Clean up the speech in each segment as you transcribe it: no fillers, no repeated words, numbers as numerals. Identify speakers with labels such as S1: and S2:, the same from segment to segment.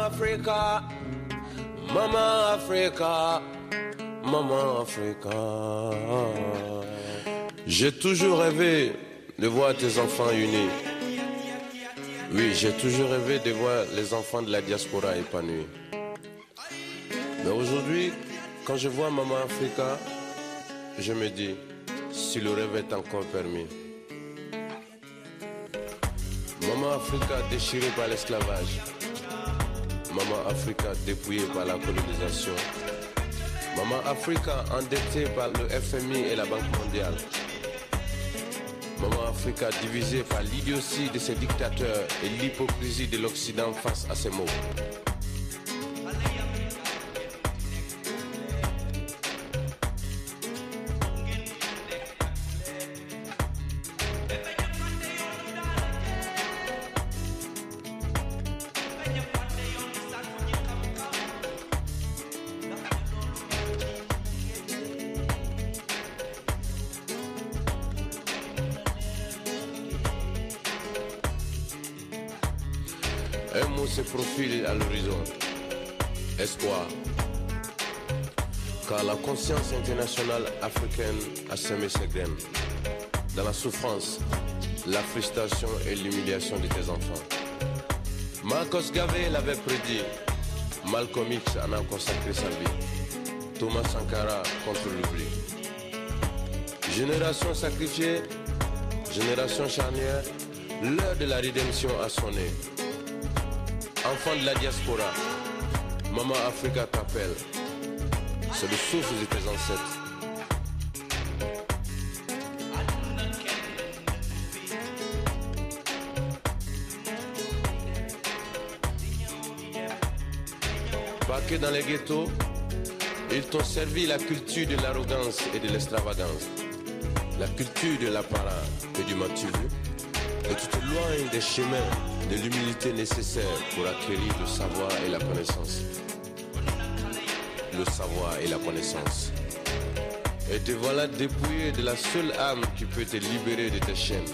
S1: Africa, Maman Africa, Maman Africa. J'ai toujours rêvé de voir tes enfants unis. Oui, j'ai toujours rêvé de voir les enfants de la diaspora épanouis. Mais aujourd'hui, quand je vois Maman Africa, je me dis, si le rêve est encore permis. Maman Africa déchirée par l'esclavage. Maman Africa dépouillée par la colonisation. Maman Africa endettée par le FMI et la Banque mondiale. Maman Africa divisée par l'idiotie de ses dictateurs et l'hypocrisie de l'Occident face à ses maux. Un mot se profile à l'horizon. Espoir. Car la conscience internationale africaine a semé ses graines. Dans la souffrance, la frustration et l'humiliation de tes enfants. Marcos Garvey l'avait prédit. Malcolm X en a consacré sa vie. Thomas Sankara contre l'oubli. Génération sacrifiée, génération charnière, l'heure de la rédemption a sonné. Enfant de la diaspora, Maman Africa t'appelle. C'est le souffle de tes ancêtres. Parqués dans les ghettos, ils t'ont servi la culture de l'arrogance et de l'extravagance. La culture de l'apparat et du matu. Et tu t'éloignes des chemins de l'humilité nécessaire pour acquérir le savoir et la connaissance. Le savoir et la connaissance. Et te voilà dépouillé de la seule âme qui peut te libérer de tes chaînes.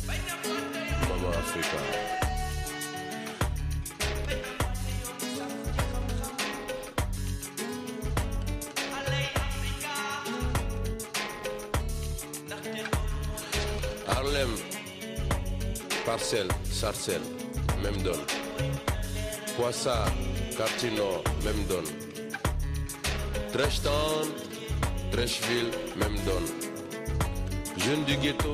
S1: Maman Africa. Harlem, Parcelles, Sarcelles, même donne. Poissard, Quartier Nord, même donne. Trashtown, Trashville, même donne. Jeune du ghetto,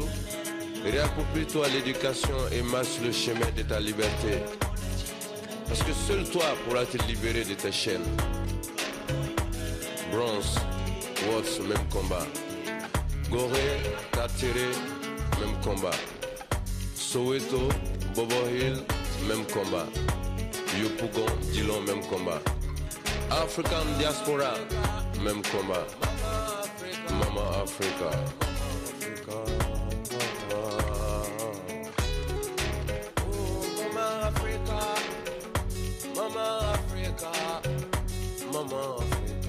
S1: réapproprie-toi l'éducation et marche le chemin de ta liberté. Parce que seul toi pourras te libérer de tes chaînes. Bronx, Watts, même combat. Gorée, Carteret, même combat. Soweto, Bobo Hill, même combat. Yopougon, Dillon, même combat. African Diaspora, même combat. Maman Africa. Maman Africa. Maman Africa. Maman Africa.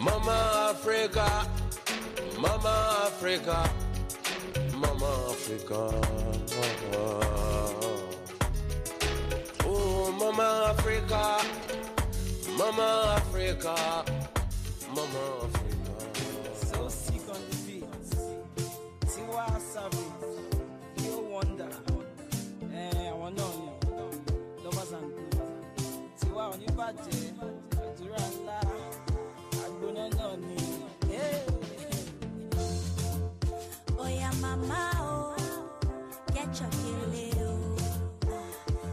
S1: Maman Africa. Maman Africa. Maman Africa. Oh, Maman Africa. Maman Africa. Maman Africa.
S2: So sick on the beat. Tiwa Savage. You wonder. I want to know you. Lovers and good. Tiwa on your budget. Durala. I'm gonna know you.
S3: Oh yeah, mama, oh, get your killie, oh,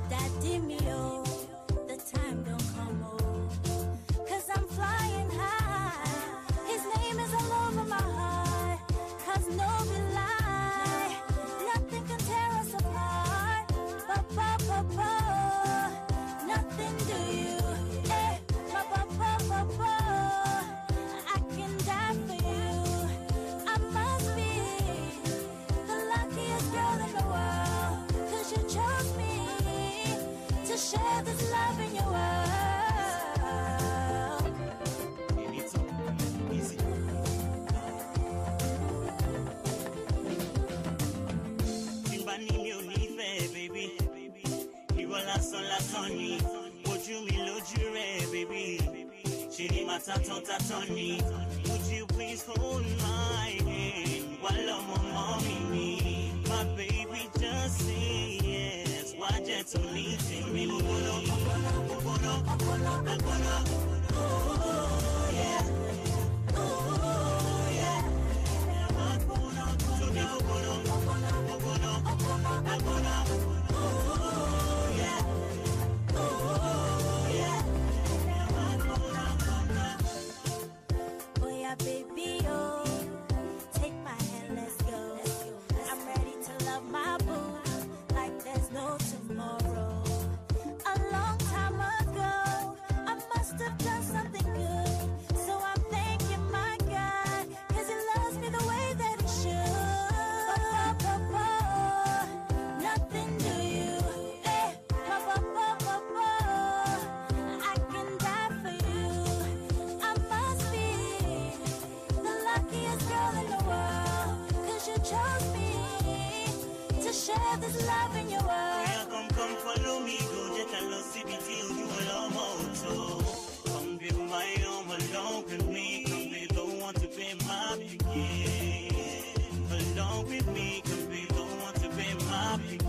S3: daddy me, oh, the time don't come, oh, 'cause I'm flying high, his name is all over my heart, 'cause no be lie, nothing can tear us apart, nothing do you, I can die for you, I must be the luckiest girl in the world, 'cause you chose me to share this love in your world.
S4: Chini mataton tatoni. Would you please hold my hand while I'm on mommy? My baby, just say yes. Why just to leave me? Oh yeah. Oh yeah.
S3: Oh yeah, baby, oh, take my hand, let's go. I'm ready to love my boo like there's no tomorrow. A long time ago, I must have done something good, so I'm thanking my God, 'cause he loves me the way that he should. Nothing to you, eh? I can die for you. I must be the luckiest girl in the world, 'cause you chose me to share this love in your world.
S4: Yeah, come follow me, go just a little CBT, you will almost come be my own along with me, come be the one to be my begin. Along with me, come be the one to be my begin.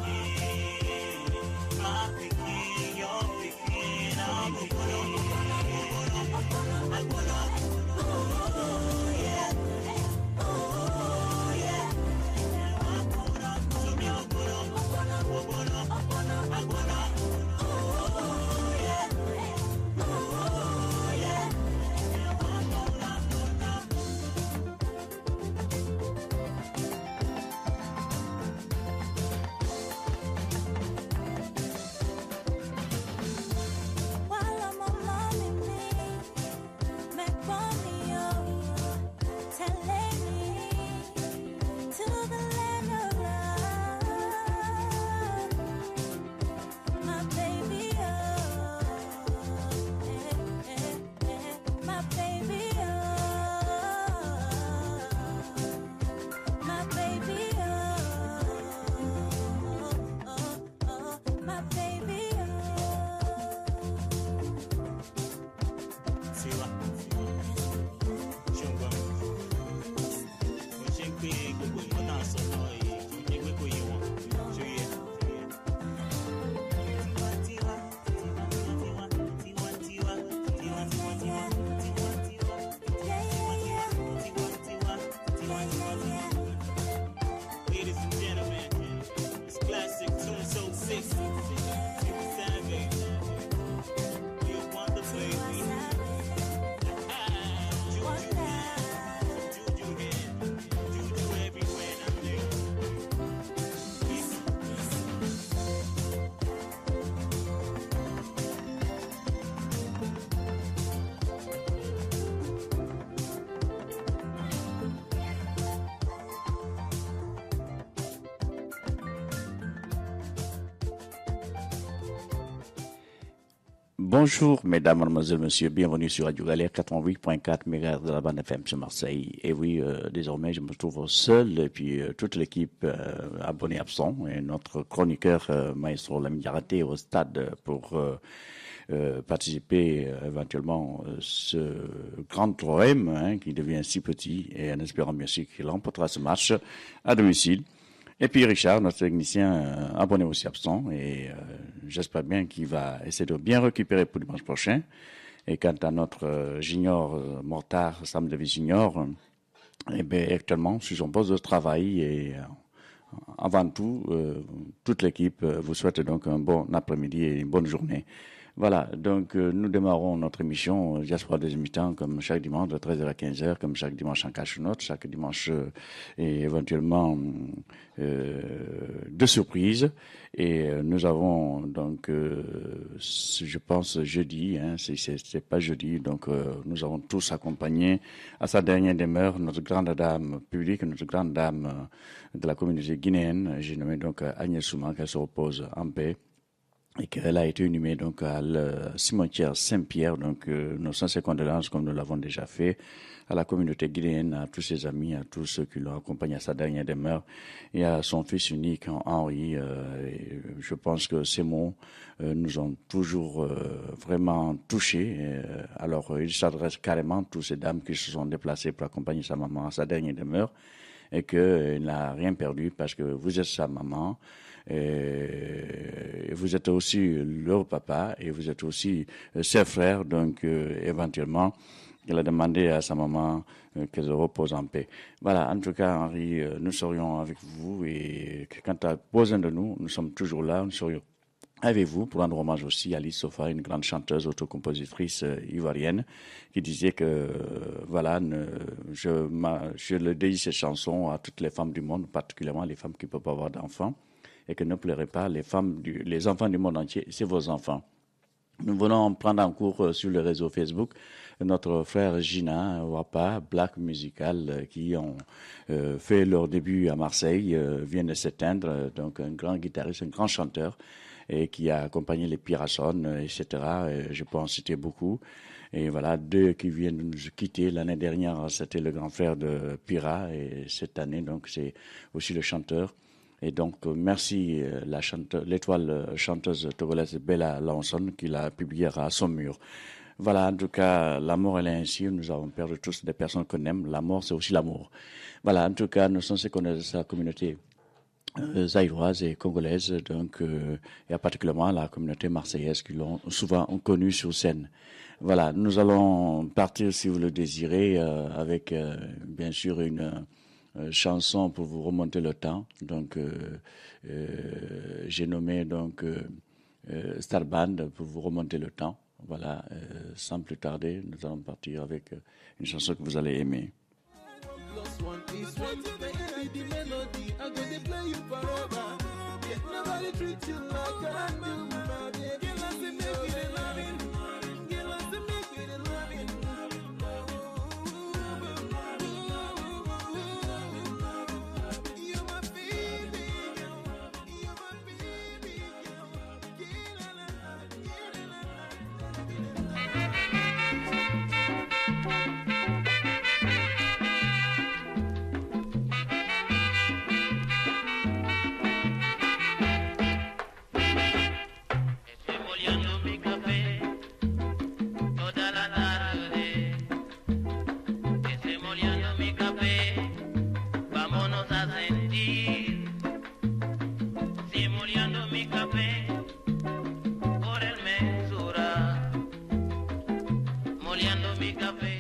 S4: My begin, your begin, I'm a
S3: While I'm on mommy me, me Romeo, telling me to the land of love, my baby, oh, my baby, oh, my baby, oh, my baby, oh.
S4: Tiwa, Chungwa, mo ṣe ń pè gbogbo ìmọ̀ náà sọ náà yìí, mo jẹ́ pé kò yé wọn. Ṣó yẹ? Tiwa, tiwa, tiwa, tiwa, tiwa, tiwa, tiwa, tiwa, tiwa, tiwa, tiwa, tiwa, tiwa. Ladies and gentlemen, it's classic tune so sick. Tiwa Savage, you want the baby. Juju here, Juju everywhere, I'm there.
S5: Bonjour, mesdames, mademoiselles, messieurs, bienvenue sur Radio Galère 88.4 MHz de la bande FM sur Marseille. Et oui, désormais, je me trouve seul et puis toute l'équipe abonnée absent et notre chroniqueur Maestro Lamine Diarraté est au stade pour participer éventuellement ce grand théorème qui devient si petit et en espérant bien sûr qu'il remportera ce match à domicile. Et puis Richard, notre technicien, abonné aussi absent, et j'espère bien qu'il va essayer de bien récupérer pour dimanche prochain. Et quant à notre junior Mortard, Sam Davis Junior, eh bien, actuellement sur son poste de travail et avant tout, toute l'équipe vous souhaite donc un bon après-midi et une bonne journée. Voilà, donc nous démarrons notre émission Diaspora des mi-temps comme chaque dimanche de 13h à 15h, comme chaque dimanche en cache-note, chaque dimanche et éventuellement de surprises. Et nous avons donc, je pense jeudi, c'est pas jeudi, donc nous avons tous accompagné à sa dernière demeure notre grande dame publique, notre grande dame de la communauté guinéenne, j'ai nommé donc Agnès Souma, qu'elle se repose en paix. et qu'elle a été inhumée donc à le cimetière Saint-Pierre. Donc nos sincères condoléances, comme nous l'avons déjà fait, à la communauté guinéenne, à tous ses amis, à tous ceux qui l'ont accompagné à sa dernière demeure, et à son fils unique, Henri. Et je pense que ces mots nous ont toujours vraiment touchés. Alors, il s'adresse carrément à toutes ces dames qui se sont déplacées pour accompagner sa maman à sa dernière demeure, et qu'elle n'a rien perdu parce que vous êtes sa maman. Et vous êtes aussi leur papa et vous êtes aussi ses frères, donc éventuellement, elle a demandé à sa maman qu'elle se repose en paix. Voilà, en tout cas, Henri, nous serions avec vous et quand tu as besoin de nous, nous sommes toujours là, nous serions avec vous pour rendre hommage aussi à Alice Sofa, une grande chanteuse, autocompositrice ivoirienne, qui disait que, voilà, je le dédie cette chanson à toutes les femmes du monde, particulièrement les femmes qui ne peuvent pas avoir d'enfants, et que ne pleurez pas, les enfants du monde entier, c'est vos enfants. Nous venons prendre en cours sur le réseau Facebook notre frère Gina Wapa, Black Musical, qui ont fait leur début à Marseille, vient de s'éteindre, donc un grand guitariste, un grand chanteur, et qui a accompagné les Pirason, etc. Et je peux en citer beaucoup. Et voilà, deux qui viennent de nous quitter. L'année dernière, c'était le grand frère de Pira, et cette année, donc, c'est aussi le chanteur. Et donc, merci l'étoile chanteuse togolaise Bella Lawson qui l'a publié à son mur. Voilà, en tout cas, la mort, elle est ainsi. Nous avons perdu tous des personnes qu'on aime. La mort, c'est aussi l'amour. Voilà, en tout cas, nous sommes ceux qu'on est de sa communauté zaïroise et congolaise, donc, et particulièrement la communauté marseillaise qui l'ont souvent connue sur scène. Voilà, nous allons partir, si vous le désirez, avec, bien sûr, une chanson pour vous remonter le temps. Donc, j'ai nommé donc Star Band pour vous remonter le temps. Voilà, sans plus tarder, nous allons partir avec une chanson que vous allez aimer.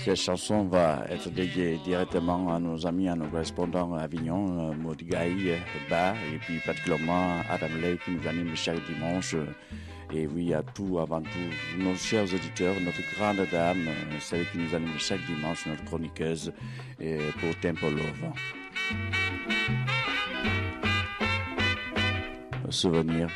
S5: Cette chanson va être dédiée directement à nos amis, à nos correspondants à Avignon, Modigaï, Ba, et puis particulièrement Adam Ley qui nous anime chaque dimanche. Et oui, à tout, avant tout, nos chers auditeurs, notre grande dame, celle qui nous anime chaque dimanche, notre chroniqueuse pour Tempo Love. Souvenir.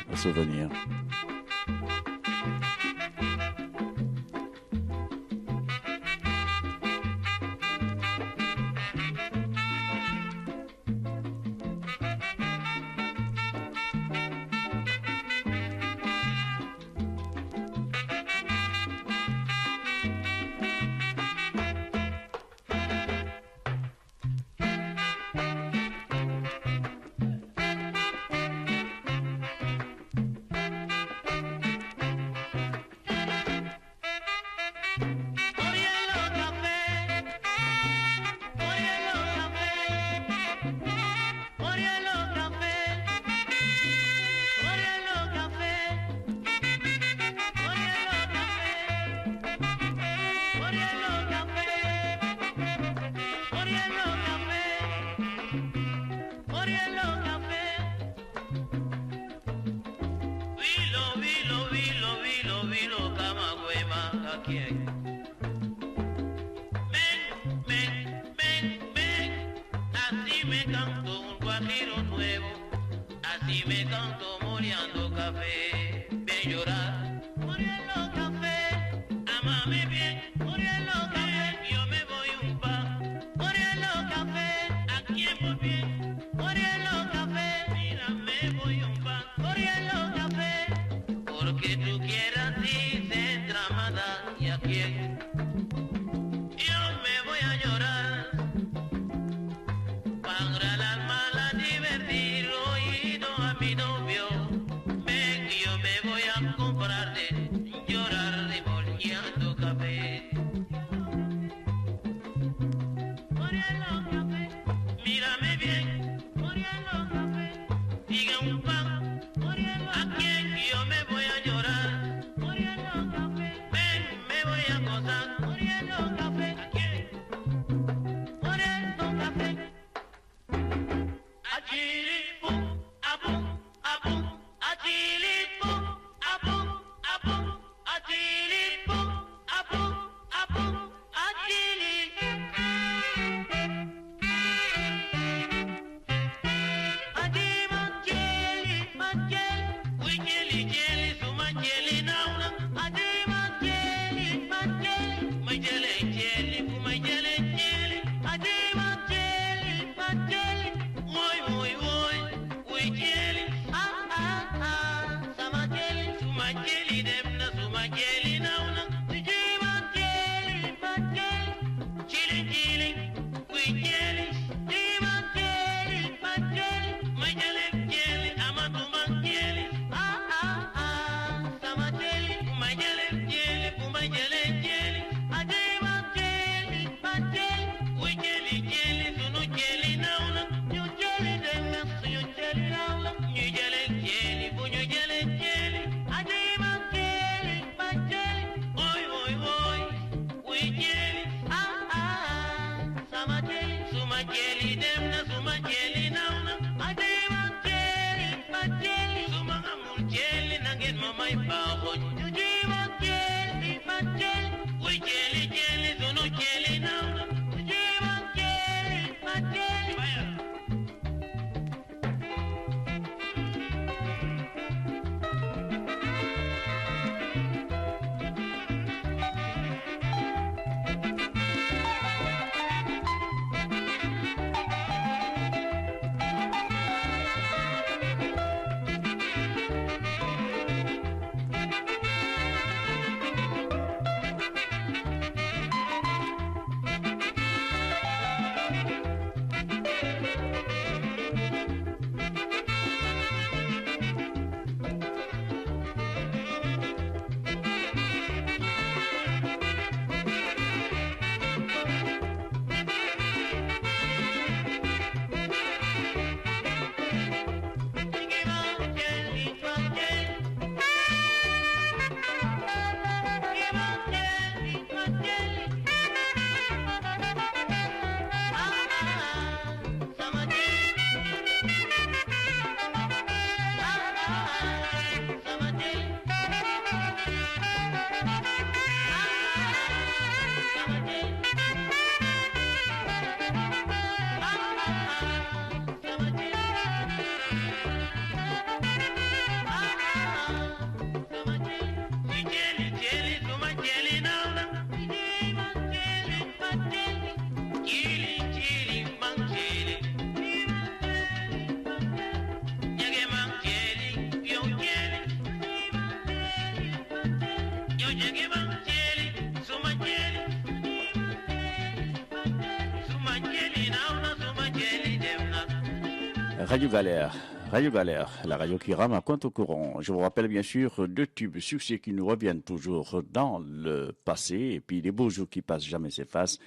S5: Radio Galère, la radio qui rame à contre-courant. Je vous rappelle bien sûr deux tubes succès qui nous reviennent toujours dans le passé et puis des beaux jours qui passent jamais s'effacent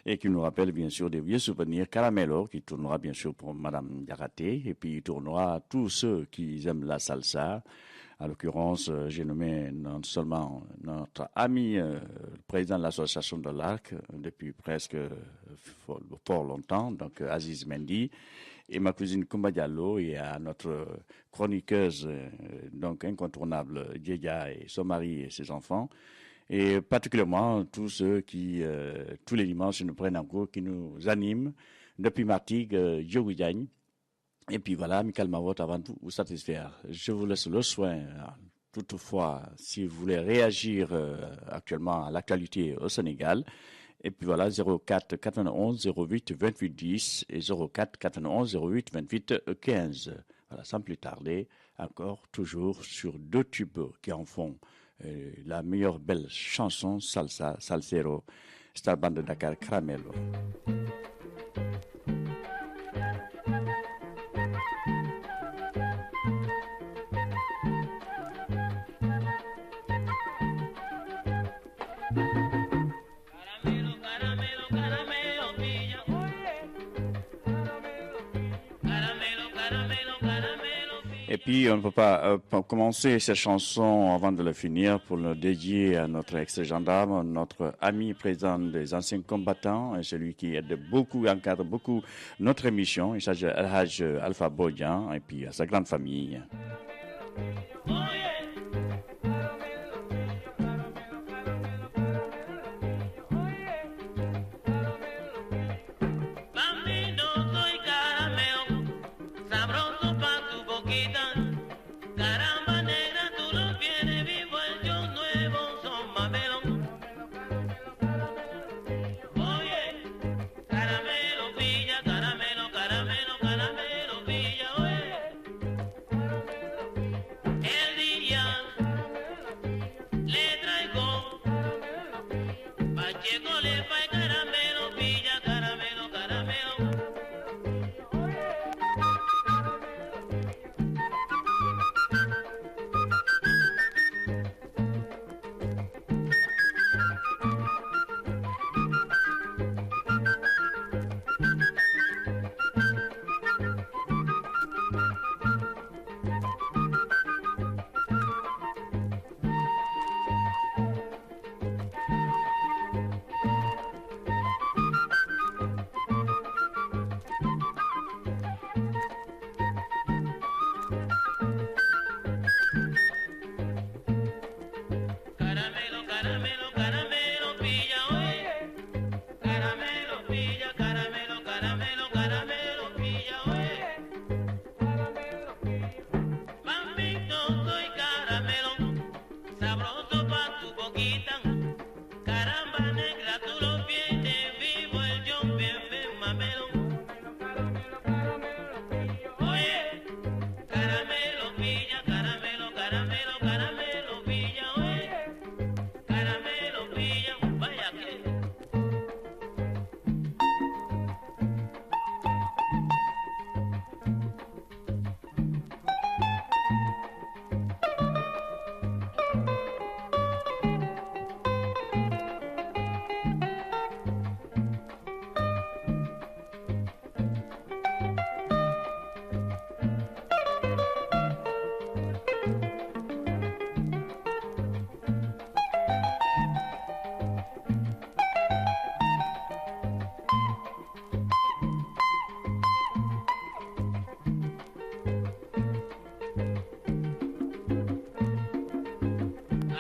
S5: et qui nous rappellent bien sûr des vieux souvenirs. Caramello qui tournera bien sûr pour Madame Yaraté et puis il tournera tous ceux qui aiment la salsa. En l'occurrence, j'ai nommé non seulement notre ami, le président de l'association de l'Arc depuis presque fort longtemps, donc Aziz Mendy, et ma cousine Koumba Diallo, et à notre chroniqueuse donc incontournable Djedia et son mari et ses enfants, et particulièrement tous ceux qui, tous les dimanches, nous prennent en cours, qui nous animent depuis Martigues, Diogo Diagne. Et puis voilà, Michael Mavot, avant tout, vous satisfaire. Je vous laisse le soin. Toutefois, si vous voulez réagir actuellement à l'actualité au Sénégal, et puis voilà, 04 91 08 28 10 et 04 91 08 28 15. Voilà, sans plus tarder, encore toujours sur deux tubes qui en font la meilleure belle chanson salsa, salsero, Star Band de Dakar, Caramello. Et puis, on ne peut pas commencer cette chanson avant de la finir pour le dédier à notre ex-gendarme, notre ami président des anciens combattants, et celui qui aide beaucoup, encadre beaucoup notre émission. Il s'agit d'Al-Haj Alpha Bodian et puis à sa grande famille.
S6: Yeah.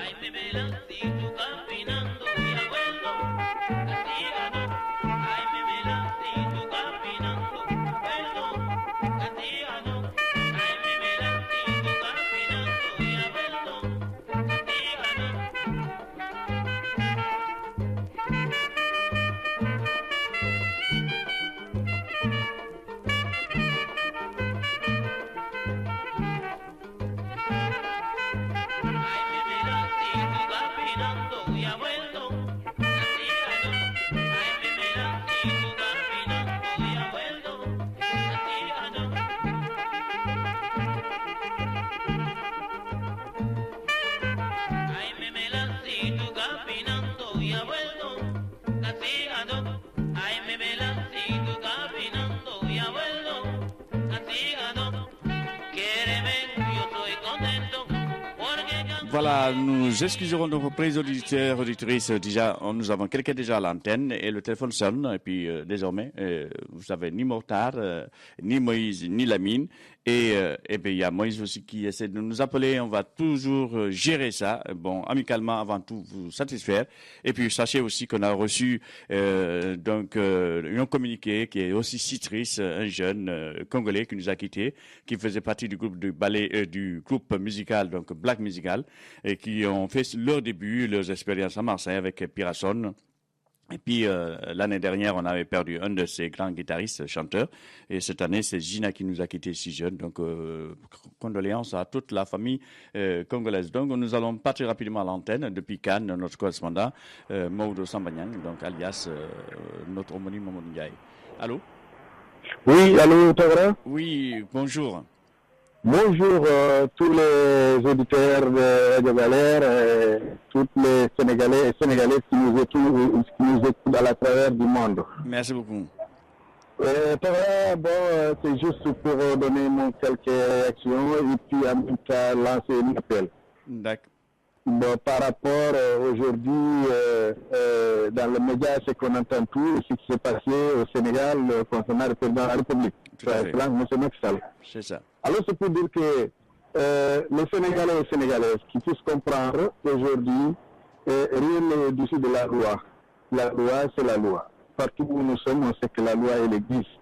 S6: Ay, me velas si tú caminando y abuelo, castigado. Ay, me velas si tú caminando, abuelo, castigado. Ay, me velas si tú caminando y abuelo,
S5: Voilà, nous excuserons nos auditeurs, auditrices. Déjà, nous avons quelqu'un déjà à l'antenne et le téléphone sonne. Et puis, désormais, vous savez, ni Mortar, ni Moïse, ni Lamine. Et puis, il y a Moïse aussi qui essaie de nous appeler. On va toujours gérer ça. Bon, amicalement, avant tout, vous satisfaire. Et puis, sachez aussi qu'on a reçu un communiqué qui est aussi Citrice, un jeune Congolais qui nous a quittés, qui faisait partie du groupe de ballet, du groupe musical, donc Black Musical, et qui ont fait leur début, leurs expériences à Marseille avec Pirasson. Et puis, l'année dernière, on avait perdu un de ces grands guitaristes, chanteurs. Et cette année, c'est Gina qui nous a quittés si jeunes. Donc, condoléances à toute la famille congolaise. Donc, nous allons partir rapidement à l'antenne depuis Cannes, notre correspondant, Maodo Sambanyang, donc alias notre homonyme Mamadou Ndiaye. Allô?
S7: Oui, allô, Tavra?
S5: Oui, bonjour.
S7: Bonjour tous les auditeurs de Radio Galère et tous les Sénégalais et Sénégalaises qui nous écoutent à la travers du monde.
S5: Merci beaucoup.
S7: Tavra, bon, c'est juste pour donner quelques réactions et puis en même temps lancer un appel.
S5: D'accord.
S7: Bon, par rapport aujourd'hui dans les médias, ce qu'on entend tout, ce qui s'est passé au Sénégal concernant le président de la République, M. Macky Sall.
S5: C'est ça.
S7: Alors c'est pour dire que les Sénégalais et Sénégalaises qui puissent comprendre aujourd'hui, rien n'est au-dessus de la loi. La loi, c'est la loi. Partout où nous sommes, on sait que la loi, elle existe.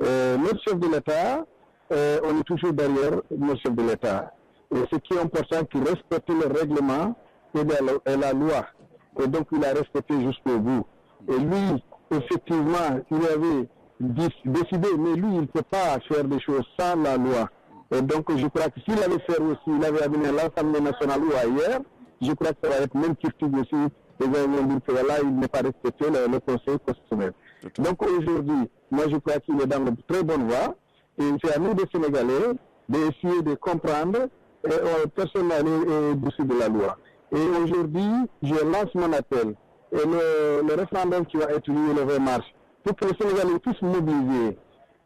S7: Notre chef de l'État, on est toujours derrière notre chef de l'État. Et ce qui est important, qu'il respecte le règlement et la loi. Et donc, il a respecté jusqu'au bout. Et lui, effectivement, il avait décidé, mais lui, il ne peut pas faire des choses sans la loi. Et donc, je crois que s'il avait fait aussi, il avait amené à l'Assemblée nationale ou ailleurs, je crois que ça va être même critique aussi. Les gens vont dire que là, il n'est pas respecté le Conseil constitutionnel. Donc, aujourd'hui, moi, je crois qu'il est dans de très bonne voie. Et c'est à nous, des Sénégalais, d'essayer de comprendre. Personne n'est au-dessus de la loi. Et aujourd'hui, je lance mon appel. Et le référendum qui va être lié le 20 mars, pour que les Sénégalais puissent mobiliser.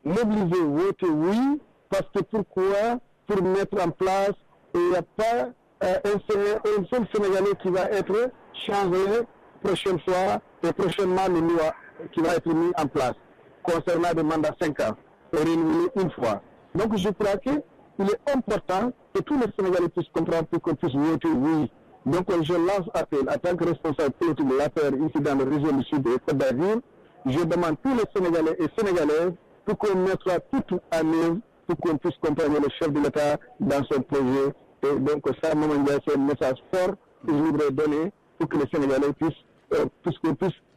S7: Mobiliser, voter oui, parce que pourquoi? Pour mettre en place, il n'y a pas un seul Sénégalais qui va être changé prochaine fois, et prochainement une loi qui va être mise en place, concernant des mandats 5 ans, et renouvelé une fois. Donc je crois qu'il est important que tous les Sénégalais puissent comprendre pour qu'on puisse voter oui. Donc je lance appel en tant que responsable politique de l'affaire ici dans le région du Sud et Côte d'Azur. Je demande tous les Sénégalais et Sénégalaises pour qu'on mettra tout en œuvre pour qu'on puisse comprendre le chef de l'État dans son projet. Et donc ça, c'est un message fort que je voudrais donner pour que les Sénégalais puissent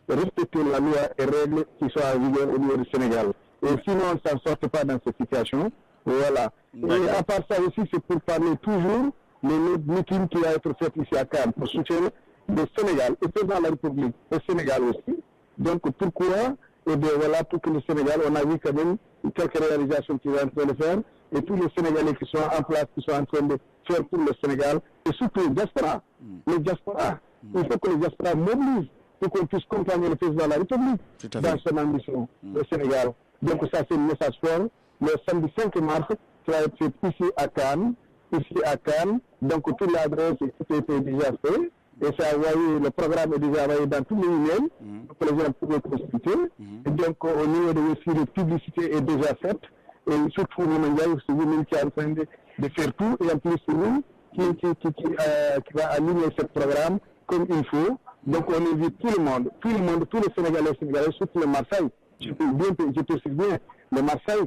S7: respecter la loi et règles qui sont en vigueur au niveau du Sénégal. Et sinon, on ne s'en sort pas dans cette situation. Voilà. Et à part ça aussi, c'est pour parler toujours les meetings qui vont être faits ici à Cannes pour soutenir le Sénégal et président de la République, le Sénégal aussi. Donc pourquoi? Et bien voilà, pour que le Sénégal, on a vu quand même quelques réalisations qu'il est en train de faire, et tous les Sénégalais qui sont en place, qui sont en train de faire pour le Sénégal, et surtout les diasporas. Les diasporas. Il faut que les diasporas mobilisent pour qu'on puisse accompagner le président de la République dans son ambition, le Sénégal. Donc ça, c'est un message fort. Le samedi 5 mars, ça va être fait ici à Cannes. Donc toute l'adresse, tout a été déjà fait. Et c'est envoyé, le programme est déjà envoyé dans tous les emails pour que les gens puissent consulter. Et donc au niveau de aussi de publicité est déjà faite. Et surtout le média, c'est vous-même qui est en train de faire tout. Et en plus, nous, qui va aligner ce programme comme il faut. Donc on invite tout le monde, tous les Sénégalais, surtout les Marseille. Je précise bien, les Marseille,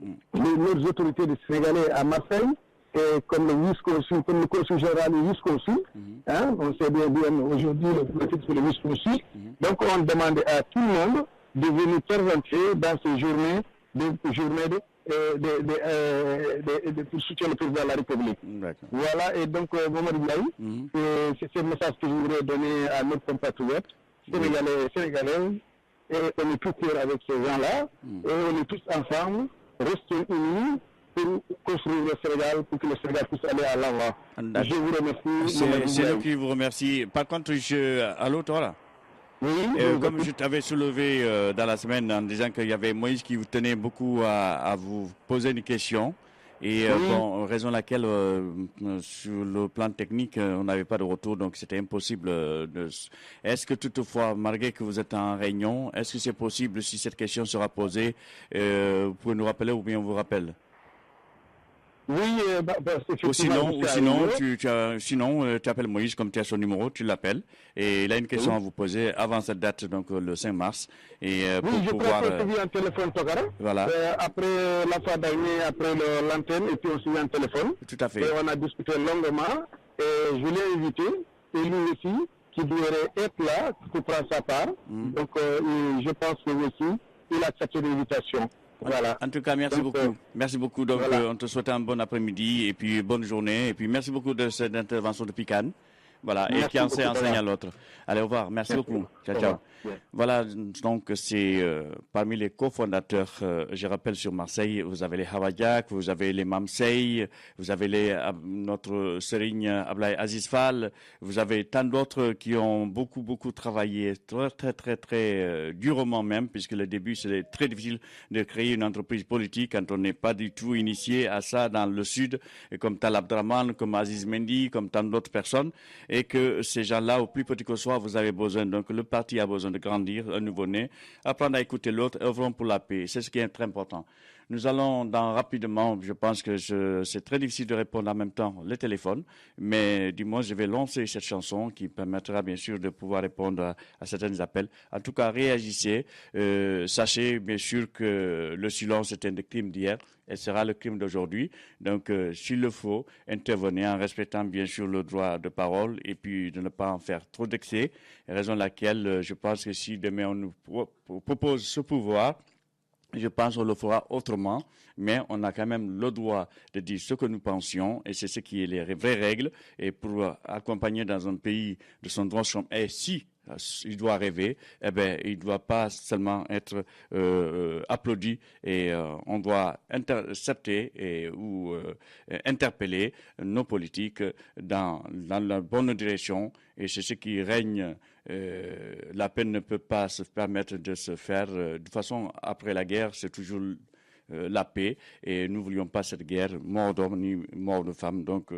S7: les autorités des Sénégalais à Marseille, et comme le vice-consul, comme le consul général et le vice-consul, on sait bien aujourd'hui le politique sur le vice-consul. Donc on demande à tout le monde de venir présenter dans ces journées pour soutenir le président de la République.
S5: D'accord.
S7: Voilà, et donc Mamadou Ndiaye, c'est ce message que je voudrais donner à nos compatriotes sénégalais, et on est tout cœur avec ces gens-là, et on est tous ensemble, restons unis pour construire le Sénégal, pour que le Sénégal puisse aller à l'avant.
S5: D'accord.
S7: Je vous remercie.
S5: C'est nous qui vous remercie. Par contre, allô, toi là?
S7: Oui,
S5: Comme je t'avais soulevé dans la semaine en disant qu'il y avait Moïse qui vous tenait beaucoup à vous poser une question. Et bon, raison laquelle, sur le plan technique, on n'avait pas de retour, donc c'était impossible. Est-ce que toutefois, malgré que vous êtes en réunion, est-ce que c'est possible, si cette question sera posée, vous pouvez nous rappeler ou bien on vous rappelle?
S7: Oui,
S5: Ou sinon, tu appelles Moïse comme tu as son numéro, tu l'appelles et il a une question à vous poser avant cette date, donc le 5 mars. Et pour
S7: oui, je
S5: pouvoir.
S7: crois que c'est un téléphone, Tokara.
S5: Voilà.
S7: Après la fois dernière, après l'antenne, et puis on s'est eu un téléphone.
S5: Tout à fait.
S7: Et on a discuté longuement. Et je l'ai invité, et lui aussi, qui devrait être là pour prendre sa part. Donc, je pense que lui aussi, il a accepté l'invitation. Voilà.
S5: En tout cas, merci beaucoup. Merci beaucoup. Donc,
S7: voilà.
S5: on te souhaite un bon après-midi et puis bonne journée. Et puis, merci beaucoup de cette intervention de Picane. Voilà,
S7: Merci
S5: et qui enseigne à l'autre. Allez, au revoir. Merci beaucoup. Ciao, ciao. Voilà, donc c'est parmi les cofondateurs, je rappelle sur Marseille, vous avez les Hawajak, vous avez les Mamsey, vous avez notre Serigne Ablaye Aziz Fall, vous avez tant d'autres qui ont beaucoup travaillé, très durement même, puisque le début c'est très difficile de créer une entreprise politique quand on n'est pas du tout initié à ça dans le sud, et comme Tal Abdraman, comme Aziz Mendy, comme tant d'autres personnes, et que ces gens-là, au plus petit que soit, vous avez besoin, donc le parti a besoin de grandir, un nouveau-né, apprendre à écouter l'autre, œuvrons pour la paix. C'est ce qui est très important. Nous allons rapidement, je pense que c'est très difficile de répondre en même temps le téléphone, mais du moins je vais lancer cette chanson qui permettra bien sûr de pouvoir répondre à certains appels. En tout cas, réagissez. Sachez bien sûr que le silence est un des crimes d'hier et sera le crime d'aujourd'hui. Donc, s'il le faut, intervenez en respectant bien sûr le droit de parole et puis de ne pas en faire trop d'excès. Raison laquelle je pense que si demain on nous propose ce pouvoir, je pense qu'on le fera autrement, mais on a quand même le droit de dire ce que nous pensions, et c'est ce qui est les vraies règles. Et pour accompagner dans un pays de son droit, et si il doit rêver, eh ben, il ne doit pas seulement être applaudi, et on doit intercepter ou interpeller nos politiques dans la bonne direction, et c'est ce qui règne. La paix ne peut pas se permettre de se faire. De toute façon, après la guerre, c'est toujours la paix. Et nous ne voulions pas cette guerre, mort d'hommes ni mort de femmes. Donc,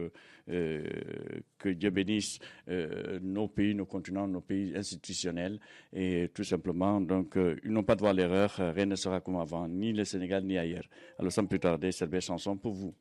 S5: que Dieu bénisse nos pays, nos continents, nos pays institutionnels. Et tout simplement, donc, ils n'ont pas droit à l'erreur. Rien ne sera comme avant, ni le Sénégal, ni ailleurs. Alors, sans plus tarder, cette belle chanson pour vous.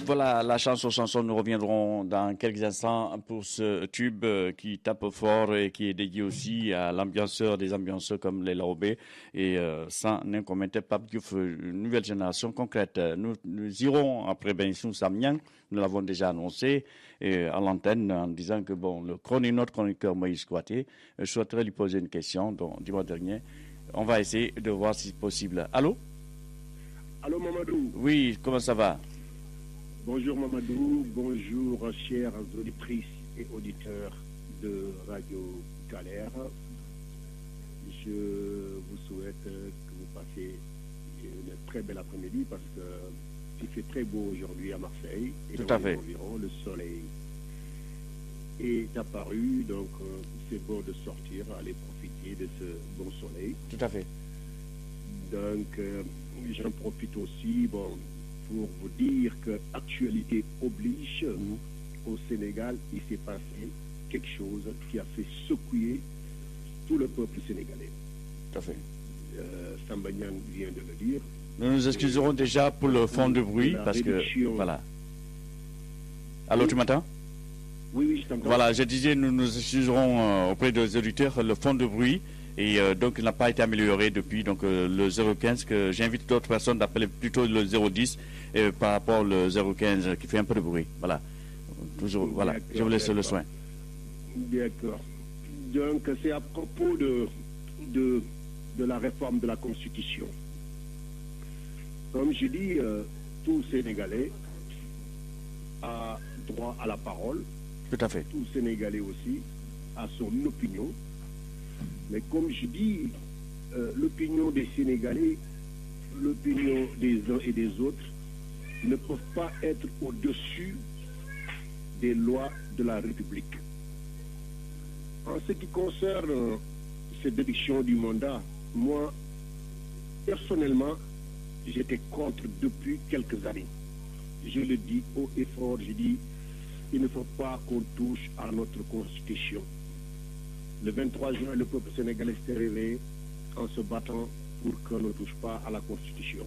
S5: Voilà, la chanson, nous reviendrons dans quelques instants pour ce tube qui tape fort et qui est dédié aussi à l'ambianceur des ambianceurs comme les Laobé et sans n'incommenter Pape Diouf, une nouvelle génération concrète. Nous irons après Benissou Samniang, nous l'avons déjà annoncé à l'antenne en disant que bon, notre chroniqueur Moïse Kouaté, je souhaiterais lui poser une question dimanche dernier. On va essayer de voir si c'est possible. Allô?
S8: Allô Mamadou?
S5: Oui, comment ça va?
S8: Bonjour Mamadou, bonjour chères auditrices et auditeurs de Radio Galère. Je vous souhaite que vous passiez une très belle après-midi parce qu'il fait très beau aujourd'hui à Marseille. Et
S5: Tout à fait.
S8: Environ, le soleil est apparu, donc c'est bon de sortir, aller profiter de ce bon soleil.
S5: Tout à fait.
S8: Donc j'en profite aussi pour vous dire que actualité oblige, au Sénégal, il s'est passé quelque chose qui a fait secouer tout le peuple sénégalais.
S5: Tout à fait.
S8: Samba Niang vient de le dire.
S5: Nous nous excuserons déjà pour le fond de bruit parce que voilà. Allô, tu m'entends?
S8: Oui, je t'entends.
S5: Voilà, je disais, nous nous excuserons auprès des auditeurs le fond de bruit et donc il n'a pas été amélioré depuis donc le 015 que j'invite d'autres personnes d'appeler plutôt le 010 par rapport au 015 qui fait un peu de bruit. Voilà. Toujours, voilà. Je vous laisse le soin.
S8: D'accord. Donc c'est à propos de la réforme de la Constitution. Comme je dis, tout Sénégalais a droit à la parole.
S5: Tout à fait.
S8: Tout Sénégalais aussi a son opinion. Mais comme je dis, l'opinion des Sénégalais, l'opinion des uns et des autres ne peuvent pas être au-dessus des lois de la République. En ce qui concerne cette élection du mandat, moi, personnellement, j'étais contre depuis quelques années. Je le dis haut et fort, je dis, il ne faut pas qu'on touche à notre Constitution. Le 23 juin, le peuple sénégalais s'est réveillé en se battant pour qu'on ne touche pas à la Constitution.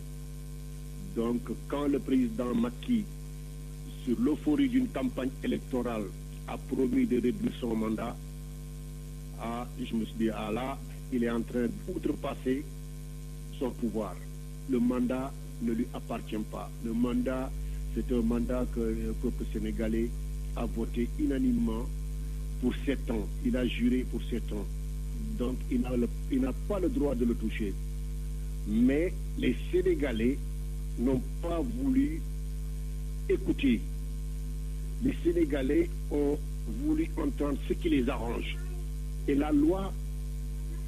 S8: Donc, quand le président Macky, sur l'euphorie d'une campagne électorale, a promis de réduire son mandat, je me suis dit, là, il est en train d'outrepasser son pouvoir. Le mandat ne lui appartient pas. Le mandat, c'est un mandat que le peuple sénégalais a voté unanimement pour 7 ans. Il a juré pour 7 ans. Donc, il n'a pas le droit de le toucher. Mais les Sénégalais n'ont pas voulu écouter. Les Sénégalais ont voulu entendre ce qui les arrange. Et la loi,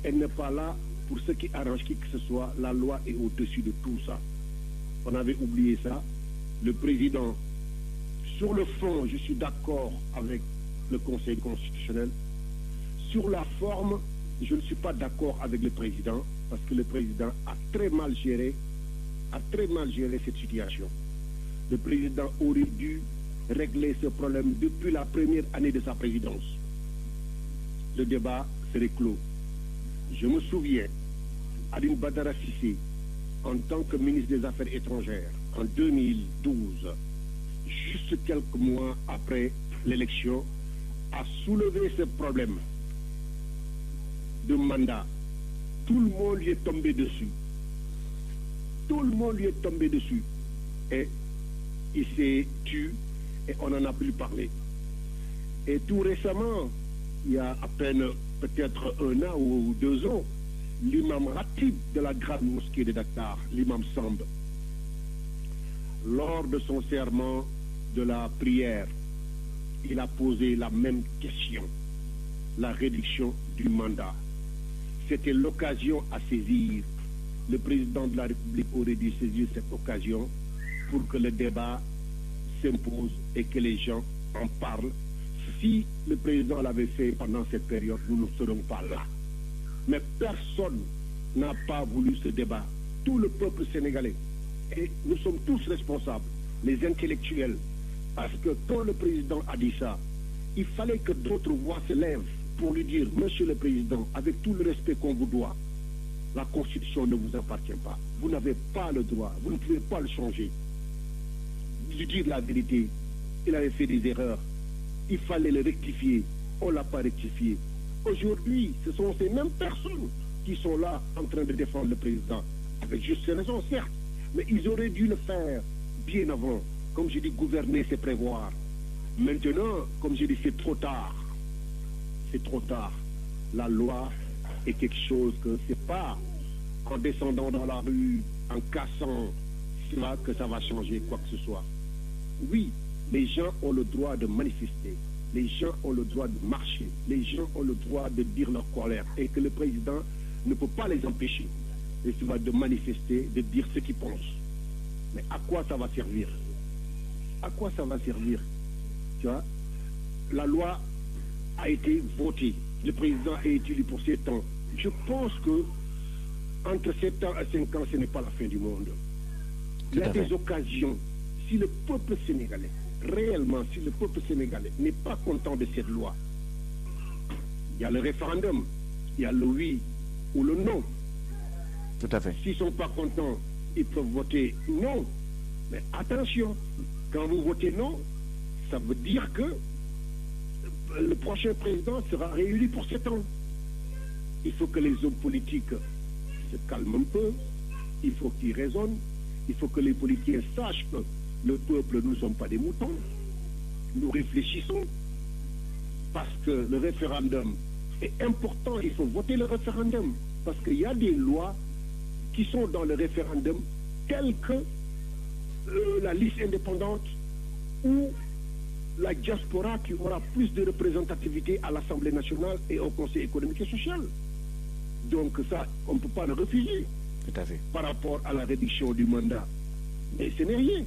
S8: elle n'est pas là pour ce qui arrange qui que ce soit. La loi est au-dessus de tout ça. On avait oublié ça. Le président, sur le fond, je suis d'accord avec le Conseil constitutionnel. Sur la forme, je ne suis pas d'accord avec le président parce que le président a très mal géré cette situation. Le président aurait dû régler ce problème depuis la première année de sa présidence. Le débat serait clos. Je me souviens, Aline Badara Cissé, en tant que ministre des Affaires étrangères, en 2012, juste quelques mois après l'élection, a soulevé ce problème de mandat. Tout le monde lui est tombé dessus. Tout le monde lui est tombé dessus. Et il s'est tué et on n'en a plus parlé. Et tout récemment, il y a à peine peut-être 1 an ou 2 ans, l'imam ratib de la grande mosquée de Dakar, l'imam Samb, lors de son serment de la prière, il a posé la même question, la réduction du mandat. C'était l'occasion à saisir. Le président de la République aurait dû saisir cette occasion pour que le débat s'impose et que les gens en parlent. Si le président l'avait fait pendant cette période, nous ne serons pas là. Mais personne n'a pas voulu ce débat. Tout le peuple sénégalais. Et nous sommes tous responsables, les intellectuels. Parce que quand le président a dit ça, il fallait que d'autres voix se lèvent pour lui dire, Monsieur le Président, avec tout le respect qu'on vous doit, la Constitution ne vous appartient pas. Vous n'avez pas le droit, vous ne pouvez pas le changer. Lui dire la vérité, il avait fait des erreurs. Il fallait le rectifier. On ne l'a pas rectifié. Aujourd'hui, ce sont ces mêmes personnes qui sont là en train de défendre le président. Avec juste raison, certes. Mais ils auraient dû le faire bien avant. Comme je dis, gouverner, c'est prévoir. Maintenant, comme je dis, c'est trop tard. C'est trop tard. La loi est quelque chose que c'est pas en descendant dans la rue, en cassant cela que ça va changer quoi que ce soit. Oui, les gens ont le droit de manifester, les gens ont le droit de marcher, les gens ont le droit de dire leur colère et que le président ne peut pas les empêcher de manifester, de dire ce qu'ils pensent. Mais à quoi ça va servir? À quoi ça va servir? Tu vois, la loi a été votée, le président est élu pour 7 ans. Je pense que entre 7 ans et 5 ans, ce n'est pas la fin du monde. Il y a des occasions. Si le peuple sénégalais, réellement, si le peuple sénégalais n'est pas content de cette loi, il y a le référendum, il y a le oui ou le non.
S5: Tout à fait.
S8: S'ils ne sont pas contents, ils peuvent voter non. Mais attention, quand vous votez non, ça veut dire que le prochain président sera réélu pour 7 ans. Il faut que les hommes politiques se calment un peu, il faut qu'ils raisonnent, il faut que les politiciens sachent que le peuple, nous ne sommes pas des moutons. Nous réfléchissons parce que le référendum est important, il faut voter le référendum parce qu'il y a des lois qui sont dans le référendum telles que la liste indépendante ou la diaspora qui aura plus de représentativité à l'Assemblée nationale et au Conseil économique et social. Donc ça, on ne peut pas le refuser.
S5: Tout à fait.
S8: Par rapport à la réduction du mandat. Mais ce n'est rien.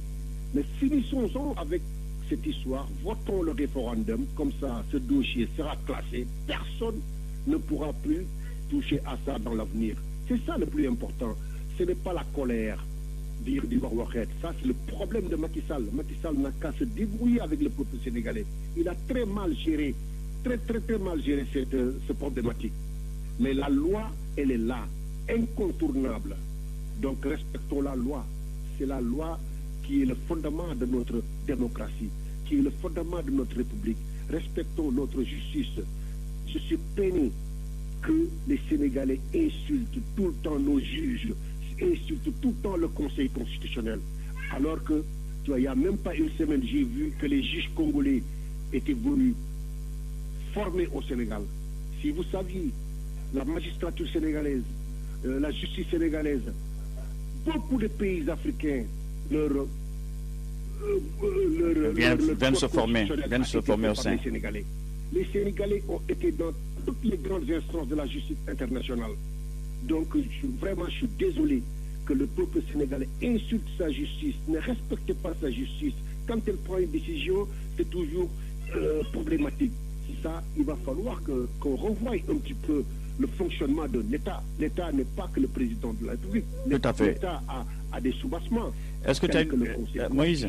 S8: Mais finissons-en avec cette histoire, votons le référendum, comme ça ce dossier sera classé, personne ne pourra plus toucher à ça dans l'avenir. C'est ça le plus important. Ce n'est pas la colère, dire du Warwaret. Ça, c'est le problème de Macky Sall. Macky Sall n'a qu'à se débrouiller avec le peuple sénégalais. Il a très mal géré, très mal géré cette problématique. Mais la loi, elle est là, incontournable. Donc respectons la loi. C'est la loi qui est le fondement de notre démocratie, qui est le fondement de notre République. Respectons notre justice. Je suis peiné que les Sénégalais insultent tout le temps nos juges, insultent tout le temps le Conseil constitutionnel. Alors que, tu vois, il n'y a même pas une semaine, j'ai vu que les juges congolais étaient venus formés au Sénégal. Si vous saviez, la magistrature sénégalaise, la justice sénégalaise, beaucoup de pays africains,
S5: viennent se former au sein.
S8: Les Sénégalais ont été dans toutes les grandes instances de la justice internationale. Donc, je suis désolé que le peuple sénégalais insulte sa justice, ne respecte pas sa justice. Quand elle prend une décision, c'est toujours problématique. C'est ça, il va falloir qu'on revoie un petit peu le fonctionnement de l'État. L'État n'est pas que le président de la République.
S5: Tout à fait.
S8: L'État a des soubassements.
S5: Est-ce que tu as... Moïse,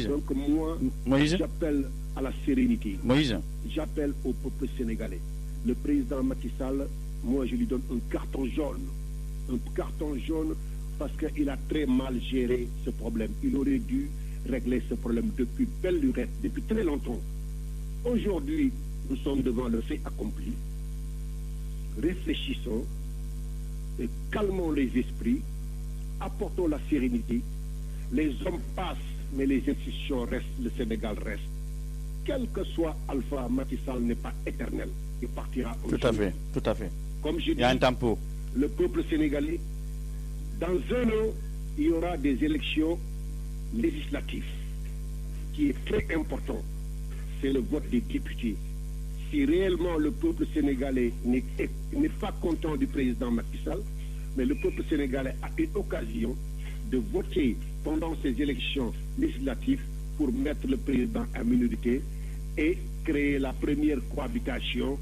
S8: Donc moi, j'appelle à la sérénité.
S5: Moïse.
S8: J'appelle au peuple sénégalais. Le président Macky Sall, moi je lui donne un carton jaune. Un carton jaune parce qu'il a très mal géré ce problème. Il aurait dû régler ce problème depuis belle lurette, depuis très longtemps. Aujourd'hui, nous sommes devant le fait accompli. Réfléchissons et calmons les esprits, apportons la sérénité. Les hommes passent, mais les institutions restent, le Sénégal reste. Quel que soit Alpha, Macky Sall n'est pas éternel. Il partira un jour.
S5: Tout à fait.
S8: Comme je dis,
S5: il y a un tempo.
S8: Le peuple sénégalais, dans 1 an, il y aura des élections législatives, qui est très important. C'est le vote des députés. Si réellement le peuple sénégalais n'est pas content du président Macky Sall, mais le peuple sénégalais a une occasion de voter pendant ces élections législatives pour mettre le président en minorité et créer la première cohabitation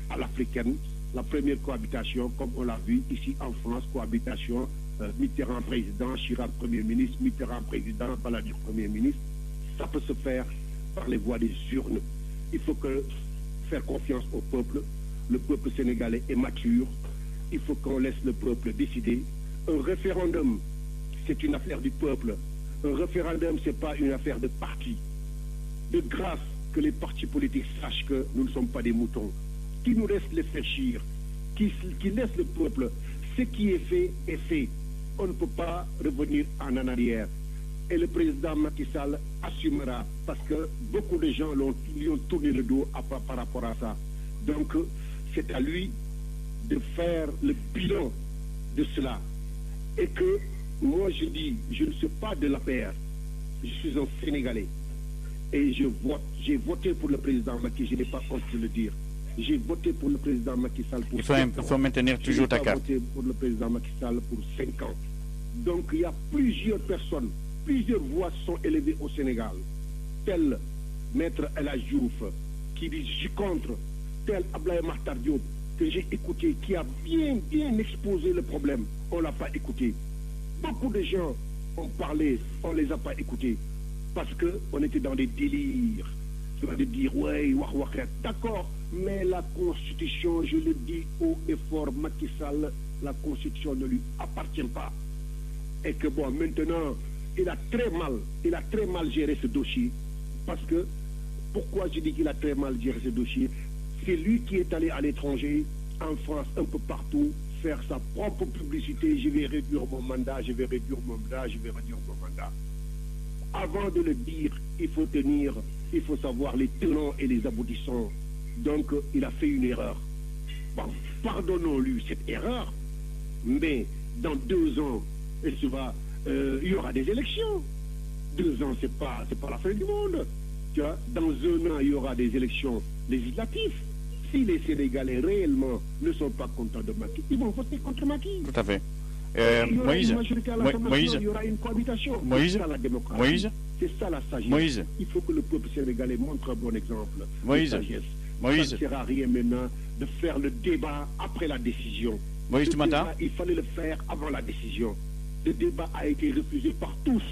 S8: à l'africaine, la première cohabitation, comme on l'a vu ici en France, cohabitation Mitterrand président, Chirac Premier ministre, Mitterrand président, Balladur Premier ministre. Ça peut se faire par les voies des urnes. Il faut faire confiance au peuple. Le peuple sénégalais est mature. Il faut qu'on laisse le peuple décider. Un référendum, c'est une affaire du peuple. Un référendum, ce n'est pas une affaire de parti. De grâce que les partis politiques sachent que nous ne sommes pas des moutons. Qui nous laisse réfléchir, qui laisse le peuple. Ce qui est fait est fait. On ne peut pas revenir en arrière. Et le président Macky Sall assumera parce que beaucoup de gens lui ont tourné le dos par rapport à ça. Donc, c'est à lui de faire le bilan de cela. Et que, moi je dis, je ne suis pas de l'APR, je suis un Sénégalais. Et j'ai voté pour le président Macky, je n'ai pas honte de le dire. J'ai voté pour le président Macky Sall pour 5 ans.
S5: Il faut maintenir toujours ta carte.
S8: J'ai voté pour le président Macky Sall pour 5 ans. Donc il y a plusieurs personnes, plusieurs voix sont élevées au Sénégal. Tel Maître El Hadji Diouf, qui dit je suis contre, tel Abdoulaye Makhtar Diop, que j'ai écouté, qui a bien exposé le problème. On ne l'a pas écouté. Beaucoup de gens ont parlé, on ne les a pas écoutés. Parce qu'on était dans des délires. De dire, ouais, d'accord, mais la Constitution, je le dis haut et fort, Macky Sall, la Constitution ne lui appartient pas. Et que bon, maintenant, il a très mal géré ce dossier. Parce que, pourquoi je dis qu'il a très mal géré ce dossier? C'est lui qui est allé à l'étranger, en France, un peu partout, faire sa propre publicité. Je vais réduire mon mandat, je vais réduire mon mandat. Avant de le dire, il faut tenir, il faut savoir les tenants et les aboutissants. Donc, il a fait une erreur. Bon, pardonnons-lui cette erreur, mais dans 2 ans, il y aura des élections. 2 ans, c'est pas la fin du monde. Tu vois, dans 1 an, il y aura des élections législatives. Si les Sénégalais réellement ne sont pas contents de Macky, ils vont voter contre Macky.
S5: Tout à fait.
S8: Il y aura
S5: Moïse,
S8: une majorité à l'Assemblée nationale, il y aura une cohabitation.
S5: Moïse,
S8: C'est ça la démocratie.
S5: Moïse,
S8: c'est ça la sagesse.
S5: Moïse.
S8: Il faut que le peuple sénégalais montre un bon exemple
S5: Moïse.
S8: de sagesse.
S5: Moïse.
S8: Ça ne sert à rien maintenant de faire le débat après la décision.
S5: Moïse,
S8: Le
S5: tu m'entends?
S8: débat, il fallait le faire avant la décision. Le débat a été refusé par tous,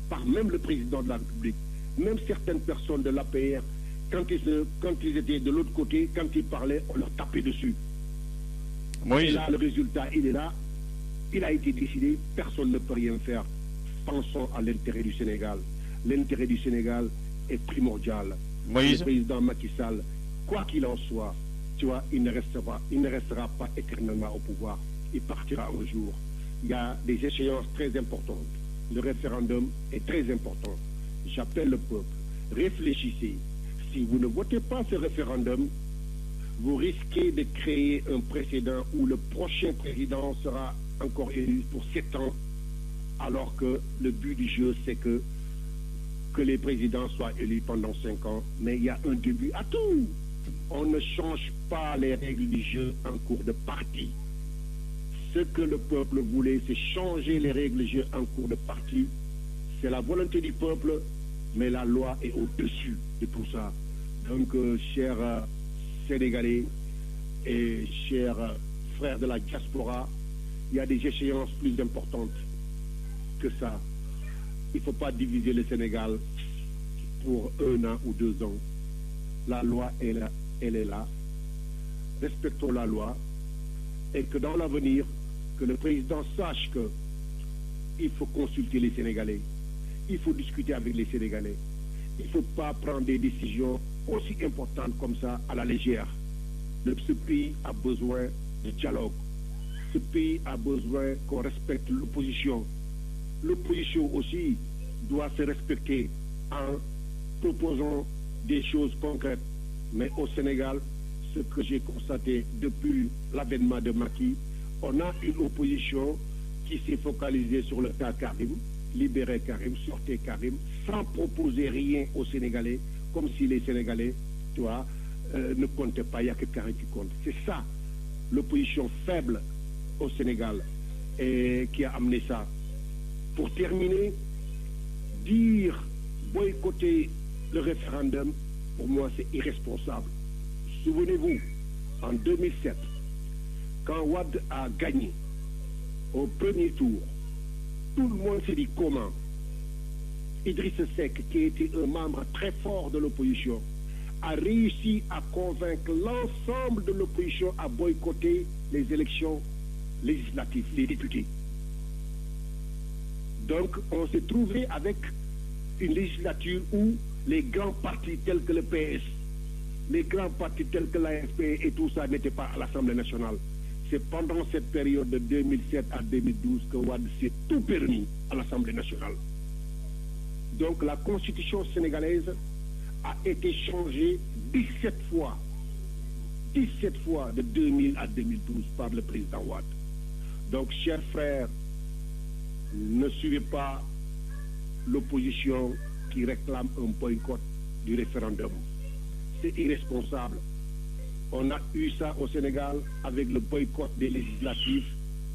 S8: par même le président de la République, même certaines personnes de l'APR. Quand ils étaient de l'autre côté, quand ils parlaient, on leur tapait dessus. Et
S5: Moïse,
S8: là, le résultat, il est là. Il a été décidé, personne ne peut rien faire. Pensons à l'intérêt du Sénégal. L'intérêt du Sénégal est primordial.
S5: Moïse.
S8: Le président Macky Sall, quoi qu'il en soit, tu vois, il ne restera pas éternellement au pouvoir. Il partira un jour. Il y a des échéances très importantes. Le référendum est très important. J'appelle le peuple. Réfléchissez. Si vous ne votez pas ce référendum, vous risquez de créer un précédent où le prochain président sera encore élu pour 7 ans, alors que le but du jeu, c'est que les présidents soient élus pendant 5 ans. Mais il y a un début à tout. On ne change pas les règles du jeu en cours de partie. Ce que le peuple voulait, c'est changer les règles du jeu en cours de partie. C'est la volonté du peuple, mais la loi est au-dessus de tout ça. Donc, chers Sénégalais et chers frères de la diaspora, il y a des échéances plus importantes que ça. Il ne faut pas diviser le Sénégal pour 1 an ou 2 ans. La loi, elle est là. Respectons la loi et que dans l'avenir, que le président sache qu'il faut consulter les Sénégalais. Il faut discuter avec les Sénégalais. Il ne faut pas prendre des décisions aussi importantes comme ça à la légère. Ce pays a besoin de dialogue. Ce pays a besoin qu'on respecte l'opposition. L'opposition aussi doit se respecter en proposant des choses concrètes. Mais au Sénégal, ce que j'ai constaté depuis l'avènement de Macky, on a une opposition qui s'est focalisée sur le cas Karim, libérer Karim, sortir Karim, sans proposer rien aux Sénégalais, comme si les Sénégalais, tu vois, ne comptaient pas, il n'y a que Karim qui compte. C'est ça, l'opposition faible au Sénégal, et qui a amené ça. Pour terminer, dire boycotter le référendum, pour moi, c'est irresponsable. Souvenez-vous, en 2007, quand Wade a gagné au premier tour, tout le monde s'est dit comment Idriss Seck, qui était un membre très fort de l'opposition, a réussi à convaincre l'ensemble de l'opposition à boycotter les élections législatives, les députés. Donc, on s'est trouvé avec une législature où les grands partis tels que le PS, les grands partis tels que l'AFP et tout ça n'étaient pas à l'Assemblée nationale. C'est pendant cette période de 2007 à 2012 que Wade s'est tout permis à l'Assemblée nationale. Donc la constitution sénégalaise a été changée 17 fois. 17 fois de 2000 à 2012 par le président Wade. Donc, chers frères, ne suivez pas l'opposition qui réclament un boycott du référendum. C'est irresponsable. On a eu ça au Sénégal avec le boycott des législatives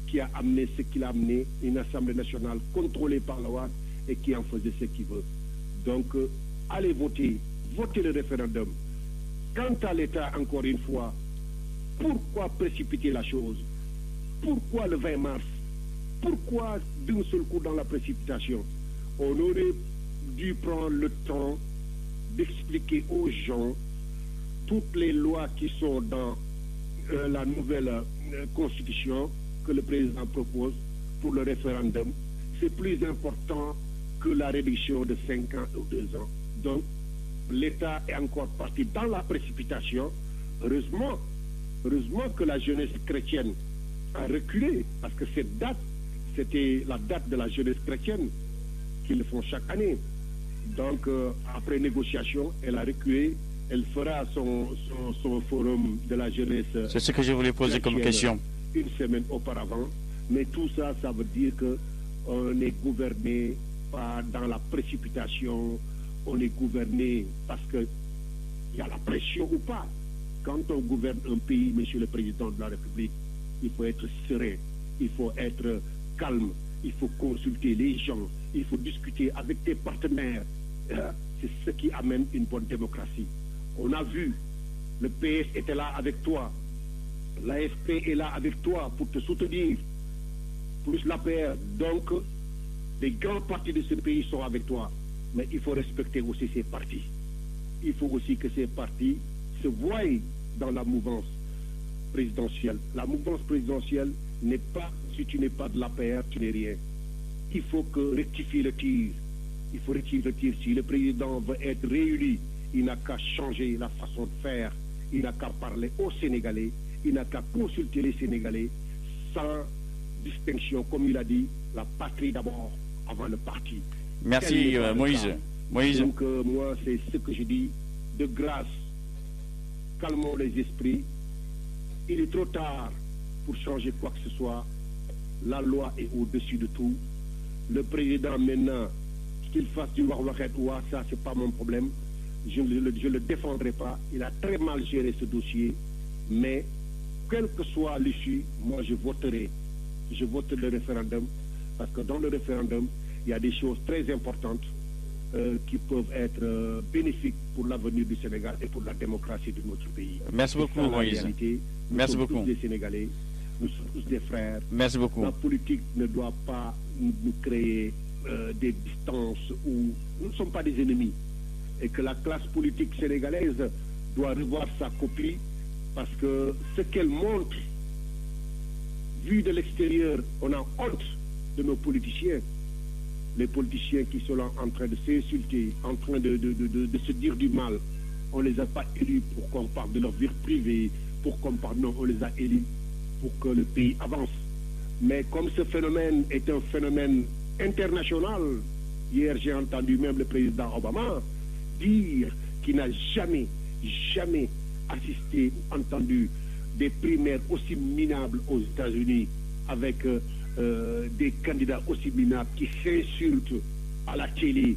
S8: qui a amené ce qu'il a amené, une Assemblée nationale contrôlée par la loi et qui en faisait ce qu'il veut. Donc, allez voter, votez le référendum. Quant à l'État, encore une fois, pourquoi précipiter la chose? Pourquoi le 20 mars? Pourquoi d'un seul coup dans la précipitation? On aurait dû prendre le temps d'expliquer aux gens toutes les lois qui sont dans la nouvelle constitution que le président propose pour le référendum. C'est plus important que la réduction de 5 ans ou 2 ans. Donc, l'État est encore parti dans la précipitation. Heureusement que la jeunesse chrétienne a reculé, parce que cette date, c'était la date de la jeunesse chrétienne qu'ils le font chaque année. Donc, après négociation, elle a reculé. Elle fera son forum de la jeunesse.
S5: C'est ce que je voulais poser comme question.
S8: Une semaine auparavant. Mais tout ça, ça veut dire qu'on est gouverné pas dans la précipitation. On est gouverné parce qu'il y a la pression ou pas. Quand on gouverne un pays, Monsieur le Président de la République, il faut être serein, il faut être calme, il faut consulter les gens, il faut discuter avec tes partenaires. C'est ce qui amène une bonne démocratie. On a vu, le PS était là avec toi, l'AFP est là avec toi pour te soutenir, plus l'APR. Donc, les grands partis de ce pays sont avec toi. Mais il faut respecter aussi ces partis. Il faut aussi que ces partis se voient dans la mouvance présidentielle. La mouvance présidentielle n'est pas, si tu n'es pas de l'APR, tu n'es rien. Il faut que rectifier le tir. Il faut rectifier le tir. Si le président veut être réélu, il n'a qu'à changer la façon de faire. Il n'a qu'à parler aux Sénégalais. Il n'a qu'à consulter les Sénégalais sans distinction. Comme il a dit, la patrie d'abord, avant le parti.
S5: Merci Moïse.
S8: Donc moi, c'est ce que je dis. De grâce, calmons les esprits. Il est trop tard pour changer quoi que ce soit. La loi est au-dessus de tout. Le président maintenant, qu'il fasse du ouah, ça c'est pas mon problème. Je ne le défendrai pas. Il a très mal géré ce dossier. Mais quelle que soit l'issue, moi je voterai. Je vote le référendum parce que dans le référendum, il y a des choses très importantes qui peuvent être bénéfiques pour l'avenir du Sénégal et pour la démocratie de notre pays.
S5: Merci beaucoup, Moïse.
S8: Merci beaucoup. Nous sommes tous des Sénégalais, nous sommes tous des frères.
S5: Merci beaucoup.
S8: La politique ne doit pas nous créer des distances où nous ne sommes pas des ennemis. Et que la classe politique sénégalaise doit revoir sa copie parce que ce qu'elle montre, vu de l'extérieur, on a honte de nos politiciens. Les politiciens qui sont là en train de s'insulter, en train de se dire du mal. On ne les a pas élus pour qu'on parle de leur vie privée, pour qu'on parle, non, on les a élus pour que le pays avance. Mais comme ce phénomène est un phénomène international, hier j'ai entendu même le président Obama dire qu'il n'a jamais assisté ou entendu des primaires aussi minables aux États-Unis avec des candidats aussi minables qui s'insultent à la télé.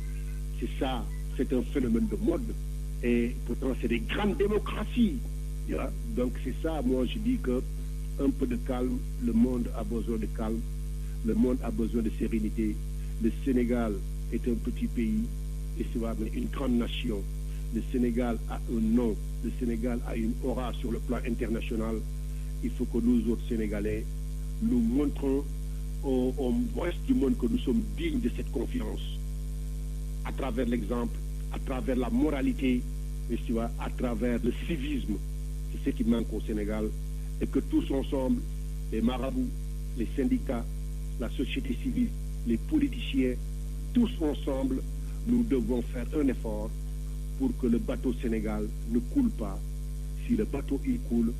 S8: C'est ça, c'est un phénomène de mode. Et pourtant, c'est des grandes démocraties. Donc c'est ça, moi je dis que un peu de calme, le monde a besoin de calme, le monde a besoin de sérénité. Le Sénégal est un petit pays et c'est vraiment une grande nation. Le Sénégal a un nom, le Sénégal a une aura sur le plan international. Il faut que nous autres Sénégalais, nous montrons au reste du monde que nous sommes dignes de cette confiance à travers l'exemple, à travers la moralité, et tu vois, à travers le civisme. C'est ce qui manque au Sénégal. Et que tous ensemble, les marabouts, les syndicats, la société civile, les politiciens, tous ensemble, nous devons faire un effort pour que le bateau Sénégal ne coule pas. Si le bateau il coule,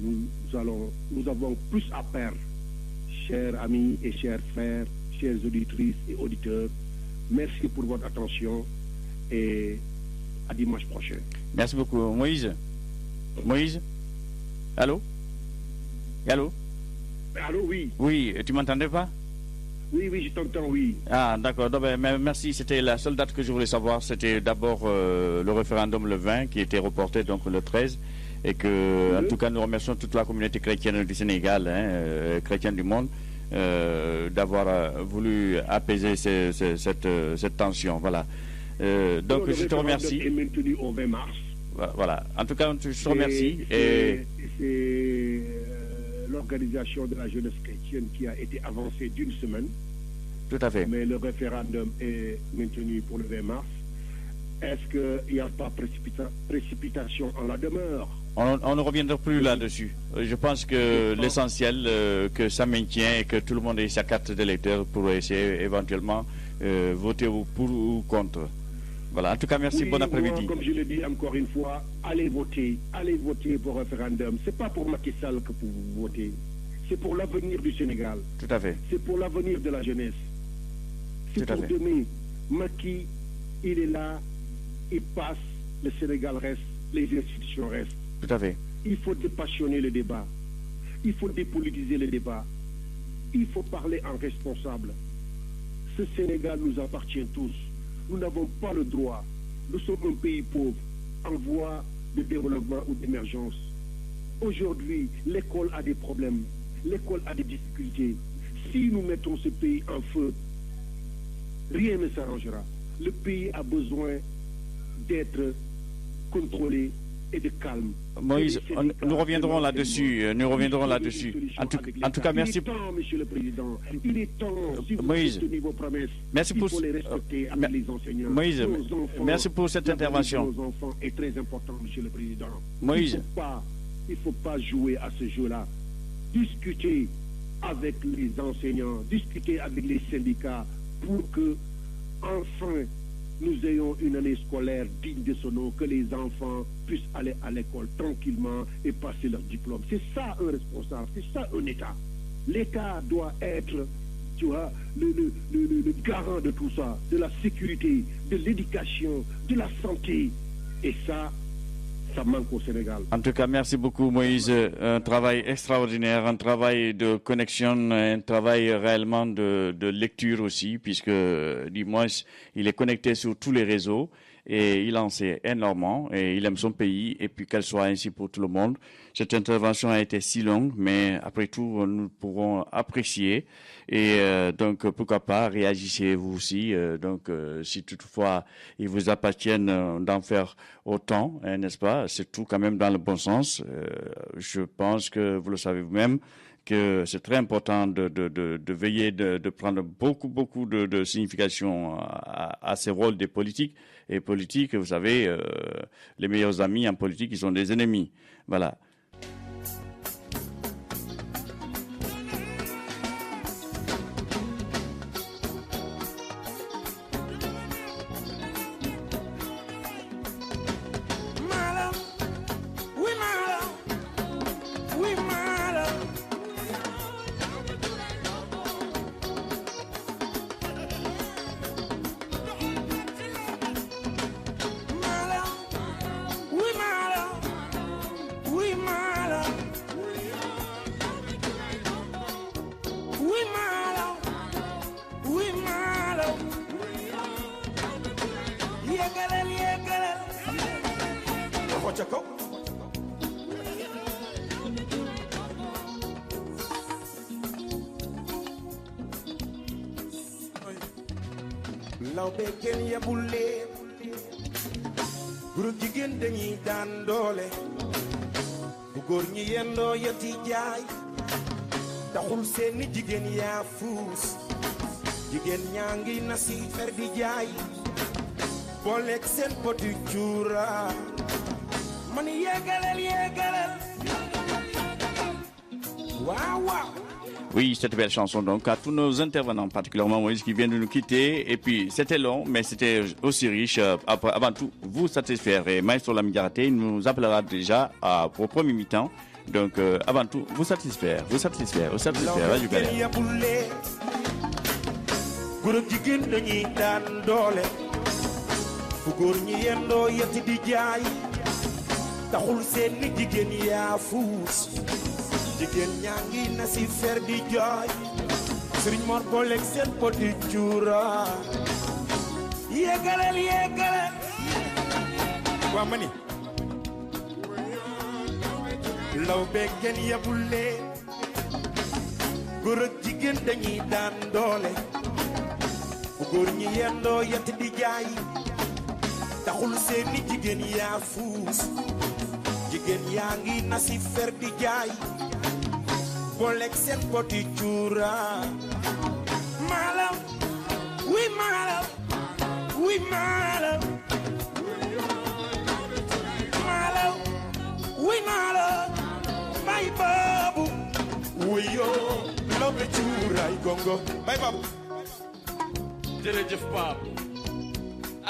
S8: nous avons plus à perdre. Chers amis et chers frères, chères auditrices et auditeurs, merci pour votre attention et à dimanche prochain.
S5: Merci beaucoup. Moïse? Allô? Allô?
S8: Allô, oui.
S5: Oui, tu m'entendais pas?
S8: Oui, oui, je t'entends, oui.
S5: Ah, d'accord. Donc, merci. C'était la seule date que je voulais savoir. C'était d'abord le référendum le 20 qui était reporté donc le 13. Et que, en tout cas, nous remercions toute la communauté chrétienne du Sénégal, chrétienne du monde, d'avoir voulu apaiser cette tension. Voilà. Donc, je te remercie.
S8: Le référendum est maintenu au 20 mars.
S5: Voilà. En tout cas, je te remercie.
S8: C'est l'organisation de la jeunesse chrétienne qui a été avancée d'une semaine.
S5: Tout à fait.
S8: Mais le référendum est maintenu pour le 20 mars. Est-ce qu'il n'y a pas précipitation en la demeure?
S5: On ne reviendra plus là-dessus. Je pense que l'essentiel, que ça maintient et que tout le monde ait sa carte d'électeur pour essayer éventuellement voter pour ou contre. Voilà. En tout cas, merci. Bon après-midi.
S8: Moi, comme je le dis encore une fois, allez voter pour le référendum. C'est pas pour Macky Sall que vous votez. C'est pour l'avenir du Sénégal.
S5: Tout à fait.
S8: C'est pour l'avenir de la jeunesse. C'est pour demain. Macky, il est là, il passe, le Sénégal reste, les institutions restent.
S5: Tout à fait.
S8: Il faut dépassionner le débat. Il faut dépolitiser le débat. Il faut parler en responsable. Ce Sénégal nous appartient tous. Nous n'avons pas le droit. Nous sommes un pays pauvre, en voie de développement ou d'émergence. Aujourd'hui, l'école a des problèmes. L'école a des difficultés. Si nous mettons ce pays en feu, rien ne s'arrangera. Le pays a besoin d'être contrôlé et de calme.
S5: Moïse, nous reviendrons là-dessus. En tout cas, merci.
S8: Il est temps, Monsieur le Président. Il est temps, si vous
S5: Moïse,
S8: tenez vos promesses,
S5: merci pour
S8: il faut les respecter avec les enseignants.
S5: Moïse,
S8: Nos enfants,
S5: merci pour cette intervention.
S8: Nos enfants est très important, Monsieur le Président.
S5: Moïse.
S8: Il ne faut pas jouer à ce jeu-là. Discuter avec les enseignants, discuter avec les syndicats pour que, enfin, nous ayons une année scolaire digne de son nom, que les enfants puissent aller à l'école tranquillement et passer leur diplôme. C'est ça un responsable, c'est ça un État. L'État doit être, tu vois, le garant de tout ça, de la sécurité, de l'éducation, de la santé. Et ça manque au Sénégal.
S5: En tout cas, merci beaucoup Moïse. Un travail extraordinaire, un travail de connexion, un travail réellement de lecture aussi, puisque dimanche, il est connecté sur tous les réseaux et il en sait énormément et il aime son pays et puis qu'elle soit ainsi pour tout le monde. Cette intervention a été si longue, mais après tout, nous pourrons apprécier et donc pourquoi pas réagissez vous aussi. Si toutefois il vous appartienne d'en faire autant, n'est-ce pas? C'est tout quand même dans le bon sens. Je pense que vous le savez vous-même que c'est très important de veiller, de prendre beaucoup de signification à ces rôles des politiques. Et politique, vous savez, les meilleurs amis en politique, ils sont des ennemis. Voilà.
S9: lawbe ken yabulle guru jigéen dañuy daan doole bu góor ñi yendoo yati jaay taxul seeni jigéen yaa fuus jigéen ñaa ngi nasi fer di jaay booleeg seen poti cuura man yéegalal waaw waaw.
S5: Oui, cette belle chanson donc à tous nos intervenants, particulièrement Moïse qui vient de nous quitter. Et puis c'était long, mais c'était aussi riche. Avant tout, vous satisfaire. Et Maestro Lamidiaraté nous appellera déjà pour premier mi-temps. Donc avant tout, vous satisfaire. Radio Galère.
S9: jigéen ñaa ngi na si fer di jooy Sëriñ Mor booleeg seen poti cuura yéegaleel yéegaleel waa ma ni law bee kenn yebul leen góor ak jigéen dañuy daan doole bu góor ñi yendoo yett di jaay taxul seeni jigéen yaa fuus jigéen yaa ngi nasi fer di jaay booleeg seen poti cuura maalaw wi maalaw wi maalaw maalaw wi maalaw may baabu wuyoo lobe cuuraay gongo may baabu
S10: jërëjëf Pape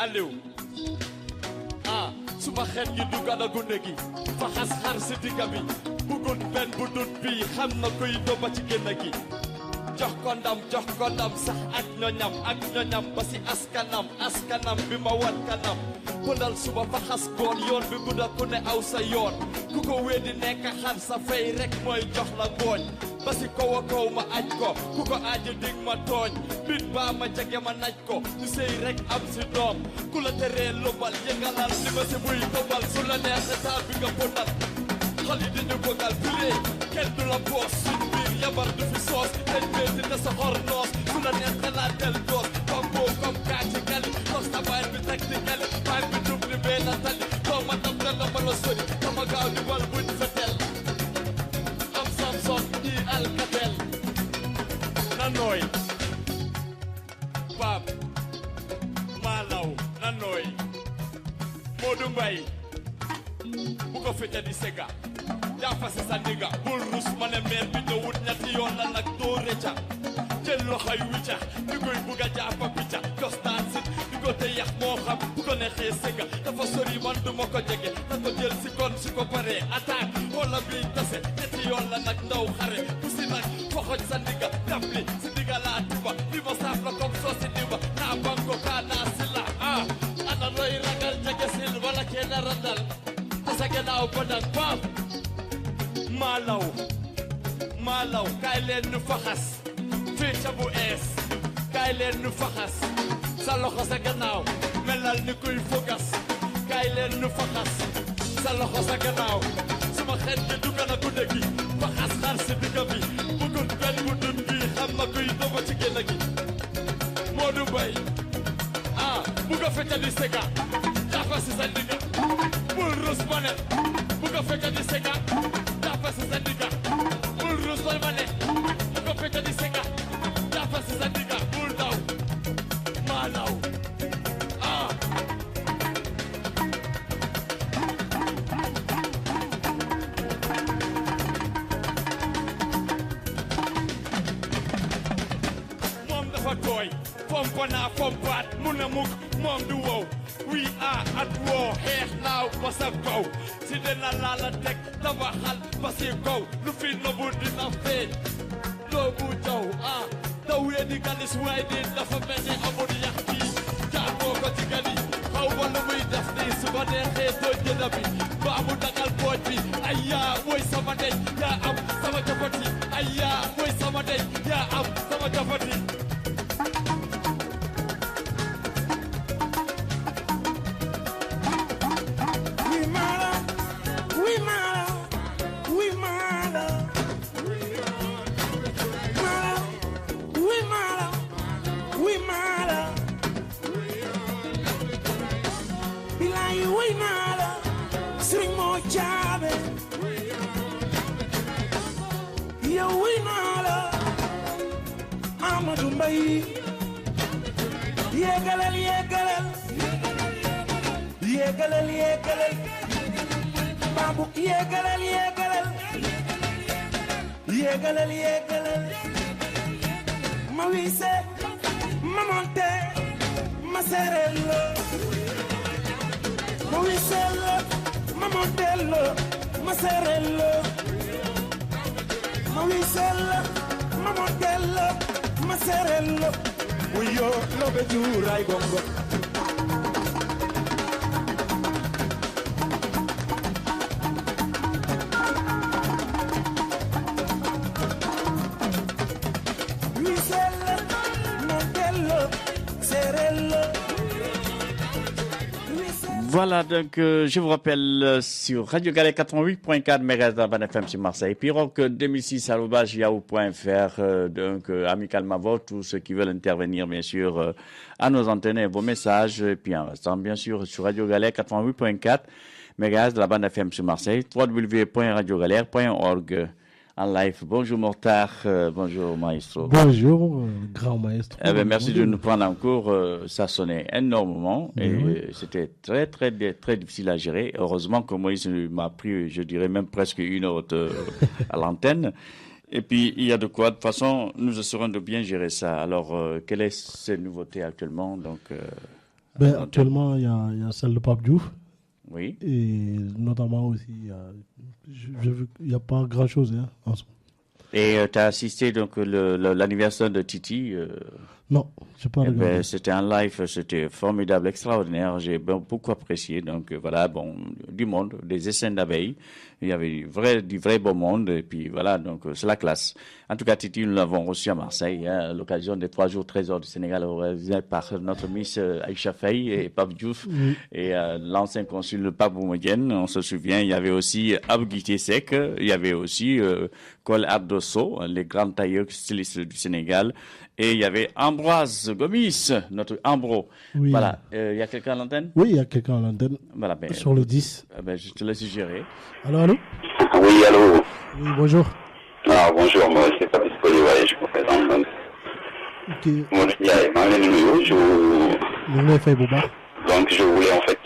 S10: Aliou suma xeet gi du gana gunde gi fa xas xar si digga bi bugut benn bu dut bii xam na kuy doba ci génn gi jox ko ndam sax ak ñoñam ba si askanam bi ma wan kanam pëndal suba fa xas goon yoon bi gudda ku ne aw sa yoon ku ko weddi nekk xar sa fay rek mooy jox la ngooñ ba si kaw a kaw ma aj ko ku ko aji dig ma tooñ bit baa ma jege ma naj ko ñu sëy rek am si doom ku la teree lubal yëngalal li ma si buy tobal su la neexe taal bi nga pëndal xali di ñu bëggal pilee kenn du la boos suñ biir yabar du fi soos dañ beeti te sa xor noos su la neexe laa del doos bamboo comme kaaci kali tos ta baay bi teg di kali baay bi dub ni benn tali doo ma dam te dama la sori dama gaaw di wal buñ fetel am samson di alkatel na nooy Pape Malaw na nooy Modou Mbaye bu ko fete di sega jàppa si sa ndiga bul rus ma ne meer bi ñëwut ñetti yoon la nag doo rëcca jël loxoy wicca di koy bugg a jàppa picca costaan sit di ko te yax moo xam bu ko neexee sega dafa sori man du ma ko jege na ko jël si kon su ko paree attaque wala bi tase ñetti yoon la nag ndaw xare bu si nag foxoj sa ndiga dapli si ndiga laa tuba li ma saaf la comme soo si ndiba naa banko kaa naa si la ana looy ragal jege sil wala kenn randal sa gannaaw ba nag Pape Malaw kaay leen nu faxas fii ca bu ees kaay leen nu faxas sa loxo sa gannaaw melal ni kuy fogas kaay leen nu faxas sa loxo sa gannaaw suma xeet gi du gën a gudde gi faxas xar si digga bi bugut benn bu dut bi xam na kuy doba ci génn gi Modou Mbaye bu ko fecca di sega jàppa si sa digga bul rus ma ne bu ko fecca di sega jàppa si sa digga bul rus ma ne bu ko fecca di sega jàppa si sa digga bul daw Malaw moom dafa tooy fompana fompaat mun na mukk moom du wow we are at war xeex naaw ba sa kaw si dina laa la teg tabaxal ba si kaw lu fi nobu dina feeñ loobu jaw daw wee di galis waay di dafa mel ni amul yax kii jaar boo ko ci gali xaw ma lu muy def nii su ma neexee doo jëna bi baa mu dangal pooj bi ay yaa mooy sama ndey yaa am sama jafati ay yaa mooy sama ndey yaa am sama jafati
S9: Amadou Mbaye yéegalal yéegalal yéegalal yéegalal Babou yéegalal yéegalal yéegalal yéegalal ma wise ma monte ma serelo ma wise ma montello ma serelo ma wise ma montello ma serelo uyo lobe juray gongo Wisel
S5: Voilà, donc je vous rappelle sur Radio Galère 88.4 MHz dans Ban FM sur Marseille, Piroc 2006@yahoo.fr, donc amicalement vote, tous ceux qui veulent intervenir bien sûr à nos antennes et vos messages, et puis en restant bien sûr sur Radio Galère 88.4 MHz de la Ban FM sur Marseille, www.radiogalère.org. En live. Bonjour Mortar, bonjour Maestro.
S11: Bonjour grand maestro.
S5: Merci de nous prendre en cours, ça sonnait énormément et c'était très difficile à gérer. Heureusement que Moïse m'a pris, je dirais même presque une heure à l'antenne. Et puis il y a de quoi, de toute façon nous assurons de bien gérer ça. Alors quelle est cette nouveauté actuellement donc,
S11: actuellement il y a celle de Pape Diouf.
S5: Oui.
S11: Et notamment aussi, il n'y a pas grand-chose en ce moment.
S5: Et tu as assisté donc l'anniversaire de Titi
S11: Non, je n'ai pas regardé.
S5: C'était un live, c'était formidable, extraordinaire. J'ai beaucoup apprécié. Donc voilà, bon, du monde, des essais d'abeilles. Il y avait du vrai beau monde. Et puis voilà, donc c'est la classe. En tout cas, Titi, nous l'avons reçu à Marseille, à l'occasion des 3 jours trésors du Sénégal organisés par notre Miss Aïcha Faye et Pape Diouf et l'ancien consul Pape Boumedienne. On se souvient, il y avait aussi Abguité Sek, il y avait aussi Kol Ardosso, les grands tailleurs stylistes du Sénégal. Et il y avait Ambroise Gomis, notre Ambro.
S11: Oui.
S5: Voilà. Il y a quelqu'un à l'antenne?
S11: Oui, il y a quelqu'un à l'antenne.
S5: Voilà,
S11: sur le 10.
S5: Je te laisse gérer.
S11: Allô?
S12: Oui, allô?
S11: Oui, bonjour.
S12: Ah, bonjour, moi, c'est pas disponible, je me présente.
S11: Ok.
S12: Mon nom est Marlène Nuyo. Donc, je voulais en fait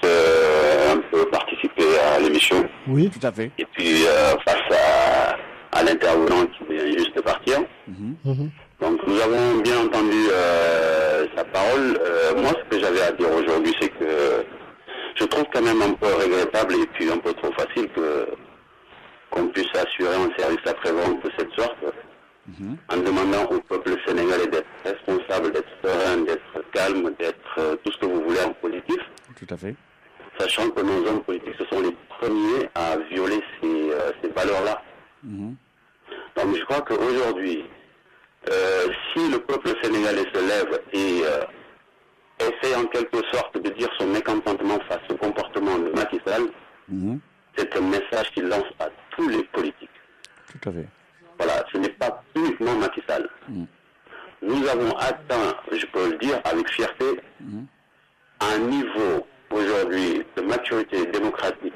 S12: un peu participer à l'émission.
S11: Oui,
S5: tout à fait.
S12: Et puis, face à l'intervenant qui vient juste de partir. Donc nous avons bien entendu sa parole. Moi, ce que j'avais à dire aujourd'hui, c'est que je trouve quand même un peu regrettable et puis un peu trop facile qu'on puisse assurer un service après-vente de cette sorte, en demandant au peuple sénégalais d'être responsable, d'être serein, d'être calme, d'être tout ce que vous voulez en politique.
S5: Tout à fait.
S12: Sachant que nos hommes politiques, ce sont les premiers à violer ces valeurs-là. Donc je crois qu'aujourd'hui, si le peuple sénégalais se lève et essaie en quelque sorte de dire son mécontentement face au comportement de Macky Sall, c'est un message qu'il lance à tous les politiques.
S5: Tout à fait.
S12: Voilà, ce n'est pas uniquement Macky Sall. Nous avons atteint, je peux le dire avec fierté, un niveau aujourd'hui de maturité démocratique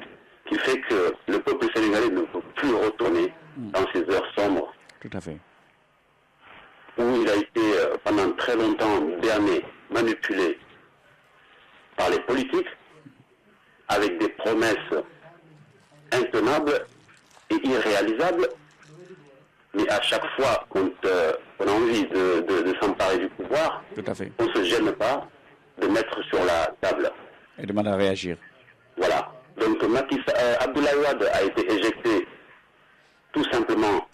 S12: qui fait que le peuple sénégalais ne peut plus retourner dans ces heures sombres.
S5: Tout à fait.
S12: Où il a été pendant très longtemps berné, manipulé par les politiques, avec des promesses intenables et irréalisables, mais à chaque fois qu'on a envie de s'emparer du pouvoir,
S5: tout à fait,
S12: on ne se gêne pas de mettre sur la table.
S5: Et demande à réagir.
S12: Voilà. Donc Abdoulaye Wade a été éjecté tout simplement,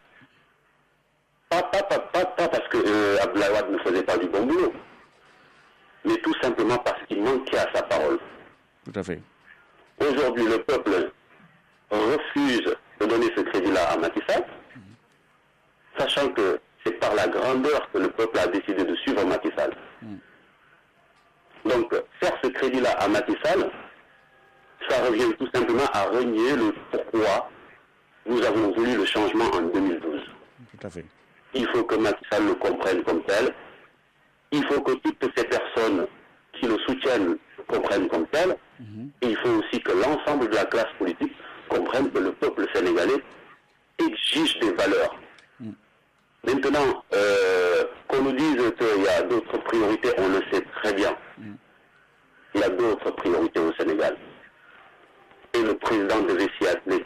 S12: pas parce que Abdoulaye Wade ne faisait pas du bon boulot, mais tout simplement parce qu'il manquait à sa parole.
S5: Tout à fait.
S12: Aujourd'hui, le peuple refuse de donner ce crédit-là à Macky Sall, sachant que c'est par la grandeur que le peuple a décidé de suivre Macky Sall. Donc, faire ce crédit-là à Macky Sall, ça revient tout simplement à renier le pourquoi nous avons voulu le changement en 2012.
S5: Tout à fait.
S12: Il faut que Macky Sall le comprenne comme tel. Il faut que toutes ces personnes qui le soutiennent le comprennent comme tel. Et il faut aussi que l'ensemble de la classe politique comprenne que le peuple sénégalais exige des valeurs. Maintenant, qu'on nous dise qu'il y a d'autres priorités, on le sait très bien. Il y a d'autres priorités au Sénégal. Et le président devait s'y atteler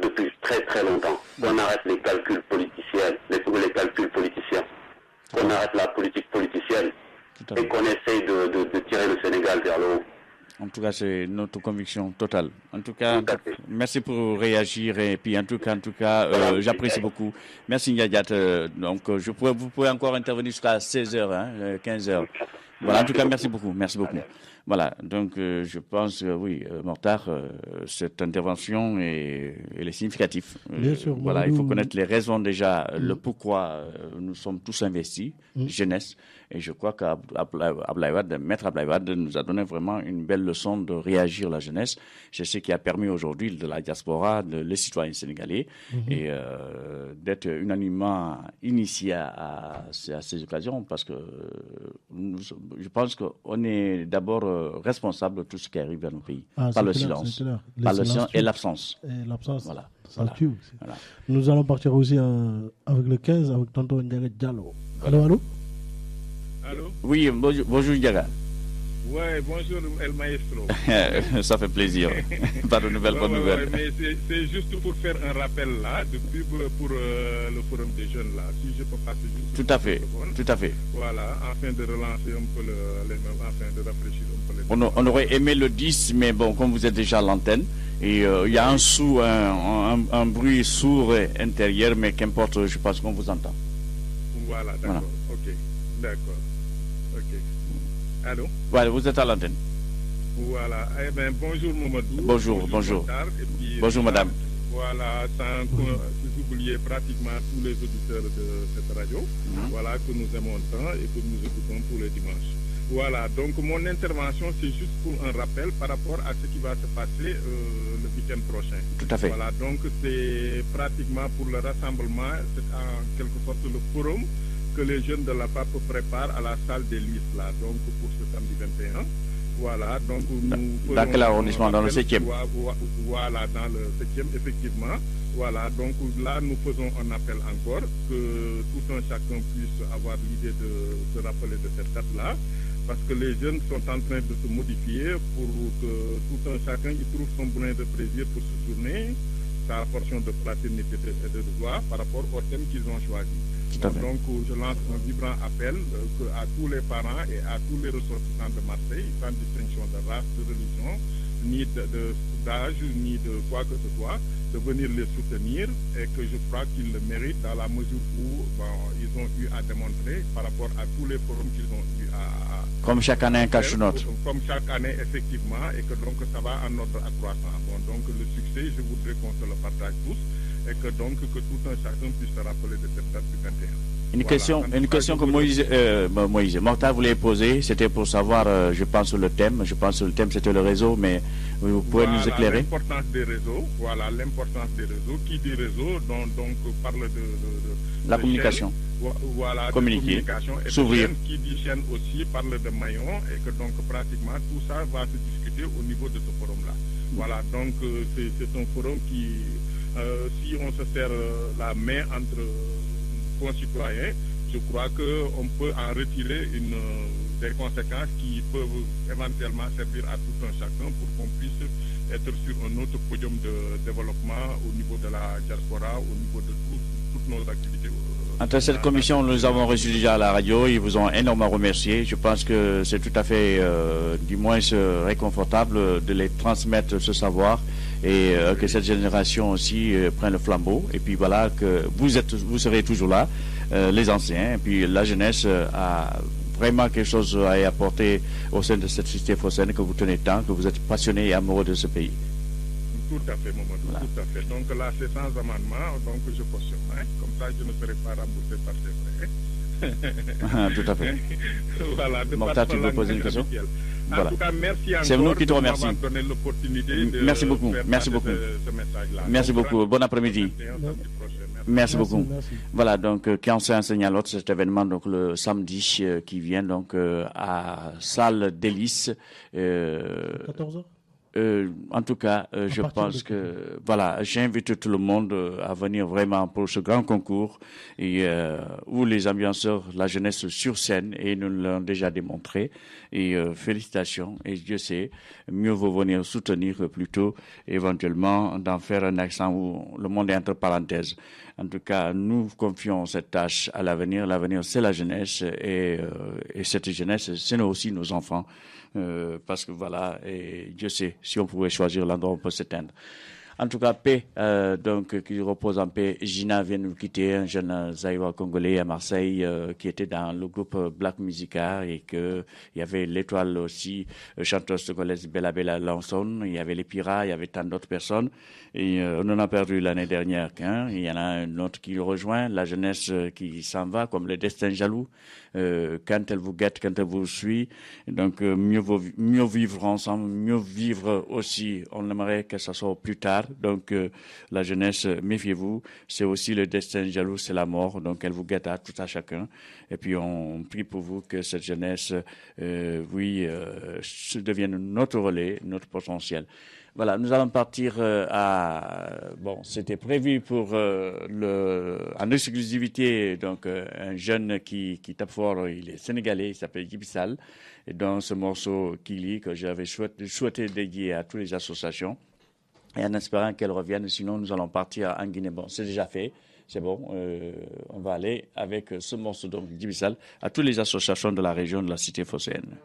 S12: depuis très très longtemps. Qu'on arrête les calculs politiciens, les calculs politiciens. Qu'on arrête la politique politicienne et qu'on essaye de tirer le Sénégal vers le haut.
S5: En tout cas, c'est notre conviction totale. En tout cas, merci pour réagir et puis en tout cas, j'apprécie beaucoup. Merci Ndiadiat. Donc, vous pouvez encore intervenir jusqu'à 16h, 15h. Voilà, en tout cas, merci beaucoup. Voilà, donc je pense que oui, Mortar, cette intervention elle est significative.
S11: Bien sûr,
S5: voilà, il faut
S11: Mamadou.
S5: connaître les raisons déjà, le pourquoi nous sommes tous investis,
S11: Mm.
S5: jeunesse. Et je crois Maître Ablaye Wade nous a donné vraiment une belle leçon de réagir la jeunesse. C'est ce qui a permis aujourd'hui de la diaspora, les citoyens sénégalais, et d'être unanimement initiés à ces occasions, parce que je pense qu'on est d'abord responsable de tout ce qui arrive dans nos pays,
S11: Ah,
S5: par
S11: c'est
S5: le
S11: clair,
S5: silence,
S11: c'est clair. Le
S5: par le silence
S11: silence
S5: et
S11: tue.
S5: l'absence.
S11: Et l'absence,
S5: Voilà.
S11: ça tue aussi.
S5: Voilà.
S11: Nous allons partir aussi avec le 15, avec Tonton Ndiaga Diallo. Allô?
S13: Allô?
S5: Oui, bonjour Ndiaga.
S13: Ouais, bonjour El Maestro.
S5: Ça fait plaisir. Pas de nouvelles, bonnes nouvelles.
S13: Mais c'est juste pour faire un rappel là, de pub pour le forum des jeunes là. Si je peux passer juste.
S5: Tout à fait, tout à fait.
S13: Voilà, afin de relancer un peu afin de rafraîchir un peu les.
S5: On aurait aimé le 10, mais bon, comme vous êtes déjà à l'antenne, et il y a un bruit sourd intérieur, mais qu'importe, je pense qu'on vous entend.
S13: Voilà, d'accord. Ok, d'accord. Ok. Allô?
S5: Voilà, vous êtes à l'antenne.
S13: Voilà. Eh bien, bonjour Mamadou.
S5: Bonjour.
S13: Mokhtar, et puis,
S5: bonjour madame.
S13: Voilà, sans oublier pratiquement tous les auditeurs de cette radio, voilà, que nous aimons tant et que nous écoutons tous les dimanches. Voilà, donc mon intervention, c'est juste pour un rappel par rapport à ce qui va se passer le week-end prochain.
S5: Tout à fait.
S13: Voilà, donc c'est pratiquement pour le rassemblement, c'est en quelque sorte le forum que les jeunes de la PAP préparent à la salle des listes, là, donc pour ce samedi 21. Voilà, donc nous
S5: dans quel arrondissement? Dans le 7e?
S13: Voilà, dans le 7e, effectivement. Voilà, donc là, nous faisons un appel encore, que tout un chacun puisse avoir l'idée de se rappeler de cette date-là, parce que les jeunes sont en train de se modifier pour que tout un chacun y trouve son brin de plaisir pour se tourner, sa portion de fraternité et de joie par rapport au thème qu'ils ont choisi. Donc, je lance un vibrant appel à tous les parents et à tous les ressortissants de Marseille, sans distinction de race, de religion, ni d'âge, ni de quoi que ce soit, de venir les soutenir, et que je crois qu'ils le méritent dans la mesure où ils ont eu à démontrer par rapport à tous les forums qu'ils ont eu à
S5: comme chaque année, un cache-note.
S13: Comme chaque année, effectivement, et que donc ça va en ordre accroissant. Bon, donc le succès, je voudrais qu'on se le partage tous, et que donc que tout un chacun puisse se rappeler de cette date du 21.
S5: Une question que Moïse Mortar voulait poser, c'était pour savoir, je pense, le thème. Je pense que le thème, c'était le réseau, mais vous pouvez nous éclairer?
S13: L'importance des réseaux, voilà, l'importance des réseaux. Qui dit réseau, donc parle de
S5: la communication.
S13: Chaîne, voilà,
S5: communiquer,
S13: de communication. Et
S5: s'ouvrir.
S13: Qui dit chaîne aussi parle de maillon, et que donc pratiquement tout ça va se discuter au niveau de ce forum-là. Voilà, donc c'est un forum qui, si on se serre la main entre concitoyens, je crois qu'on peut en retirer des conséquences qui peuvent éventuellement servir à tout un chacun pour qu'on puisse être sur un autre podium de développement au niveau de la diaspora, au niveau de toutes nos activités.
S5: Entre cette commission, nous avons reçu déjà à la radio, ils vous ont énormément remercié. Je pense que c'est tout à fait, du moins, réconfortable de les transmettre ce savoir, et que cette génération aussi prenne le flambeau. Et puis voilà, que vous serez toujours là, les anciens, et puis la jeunesse a vraiment quelque chose à y apporter au sein de cette société phocéenne que vous tenez tant, que vous êtes passionné et amoureux de ce pays.
S13: Tout à fait, Mamadou, voilà. Tout à fait. Donc là, c'est sans amendement, donc je cautionne. Comme ça, je ne serai pas remboursé par ces frais.
S5: Tout à fait.
S13: Voilà,
S5: Mortar, tu veux poser une question?
S13: En tout cas, merci encore.
S5: C'est nous qui te remercions.
S13: De donné l'opportunité de
S5: merci beaucoup.
S13: Faire
S5: merci beaucoup.
S13: Ce message-là.
S5: Merci donc, beaucoup. Bon après-midi. Merci beaucoup. Merci. Voilà, donc, quand c'est un signal autre, cet événement, donc, le samedi qui vient, donc, à Salle d'Hélice.
S11: 14h?
S5: En tout cas, je pense que, voilà, j'invite tout le monde à venir vraiment pour ce grand concours, et où les ambianceurs, la jeunesse sur scène, et nous l'avons déjà démontré, et félicitations, et Dieu sait, mieux vaut venir soutenir plutôt, éventuellement, d'en faire un accent où le monde est entre parenthèses. En tout cas, nous confions cette tâche à l'avenir. L'avenir, c'est la jeunesse, et cette jeunesse, c'est aussi nos enfants. Parce que voilà, et Dieu sait, si on pouvait choisir l'endroit, on peut s'éteindre. En tout cas, paix, donc, qui repose en paix. Gina vient nous quitter, un jeune Zaïrois congolais à Marseille, qui était dans le groupe Black Musica et il y avait l'étoile aussi, chanteuse congolaise Bella Bella Lanson, il y avait les Pirates, il y avait tant d'autres personnes. Et on en a perdu l'année dernière qu'un. Il y en a un autre qui le rejoint, la jeunesse qui s'en va, comme le destin jaloux, quand elle vous guette, quand elle vous suit. Donc, mieux vivre ensemble, mieux vivre aussi. On aimerait que ça soit plus tard. Donc, la jeunesse, méfiez-vous. C'est aussi le destin jaloux, c'est la mort. Donc, elle vous guette à tout à chacun. Et puis, on prie pour vous que cette jeunesse, devienne notre relais, notre potentiel. Voilà, nous allons partir c'était prévu pour en exclusivité, donc un jeune qui tape fort, il est sénégalais, il s'appelle Djibissal, et dans ce morceau Kili que j'avais souhaité dédier à toutes les associations, et en espérant qu'elle revienne, sinon nous allons partir en Guinée. Bon, c'est déjà fait. C'est bon, on va aller avec ce morceau donc Djibissal à toutes les associations de la région de la cité phocéenne.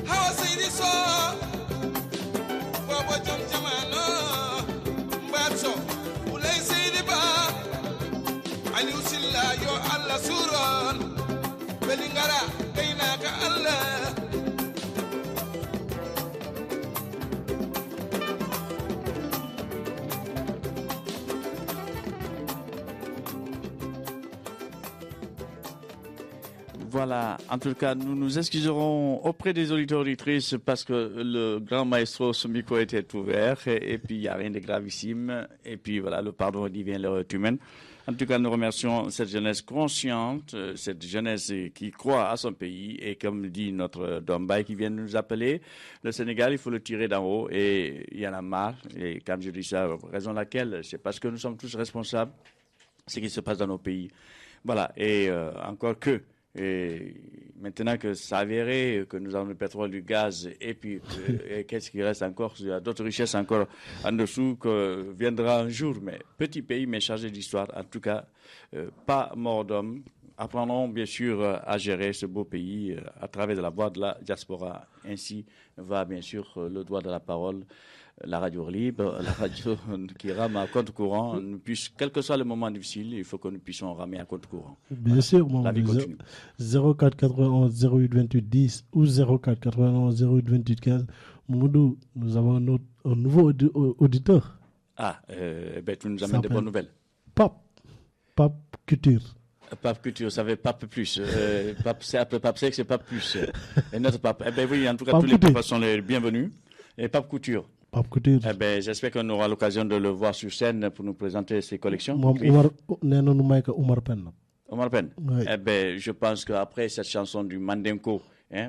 S9: How I say this all, Baba Jam Jamano. yo Allah suron belingara gaynaka Allah.
S5: Voilà, en tout cas, nous nous excuserons auprès des auditeurs auditrices parce que le grand maestro, son micro était ouvert et puis il n'y a rien de gravissime. Et puis voilà, le pardon divin, l'heure est humaine. En tout cas, nous remercions cette jeunesse consciente, cette jeunesse qui croit à son pays. Et comme dit notre Dombay qui vient de nous appeler, le Sénégal, il faut le tirer d'en haut et il y en a marre. Et quand je dis ça, raison laquelle, c'est parce que nous sommes tous responsables de ce qui se passe dans nos pays. Voilà, et encore que. Et maintenant que ça avéré, que nous avons le pétrole, du gaz, et puis qu'est-ce qui reste encore? Il y a d'autres richesses encore en dessous que viendra un jour. Mais petit pays, mais chargé d'histoire. En tout cas, pas mort d'homme. Apprendrons bien sûr à gérer ce beau pays à travers la voie de la diaspora. Ainsi va bien sûr le droit de la parole. La radio libre, la radio qui rame à compte courant, quel que soit le moment difficile, il faut que nous puissions ramer à compte courant.
S11: Bien sûr,
S5: la vie continue.
S11: 04 91 08 28 10 ou 04 91 08 28 15. Mamadou, nous avons un nouveau auditeur.
S5: Ah, tu nous amènes des bonnes nouvelles.
S11: Pape Couture.
S5: Pape Couture, ça veut Pape plus. Pape, c'est après Pape Sec, c'est Pape plus. Et notre Pape. Oui, en tout cas,
S11: Pape
S5: tous les papes sont les bienvenus. Et Pape Couture. J'espère qu'on aura l'occasion de le voir sur scène pour nous présenter ses collections.
S11: Omar Penn.
S5: Omar Penn.
S11: Oui.
S5: Je pense qu'après cette chanson du Mandenko,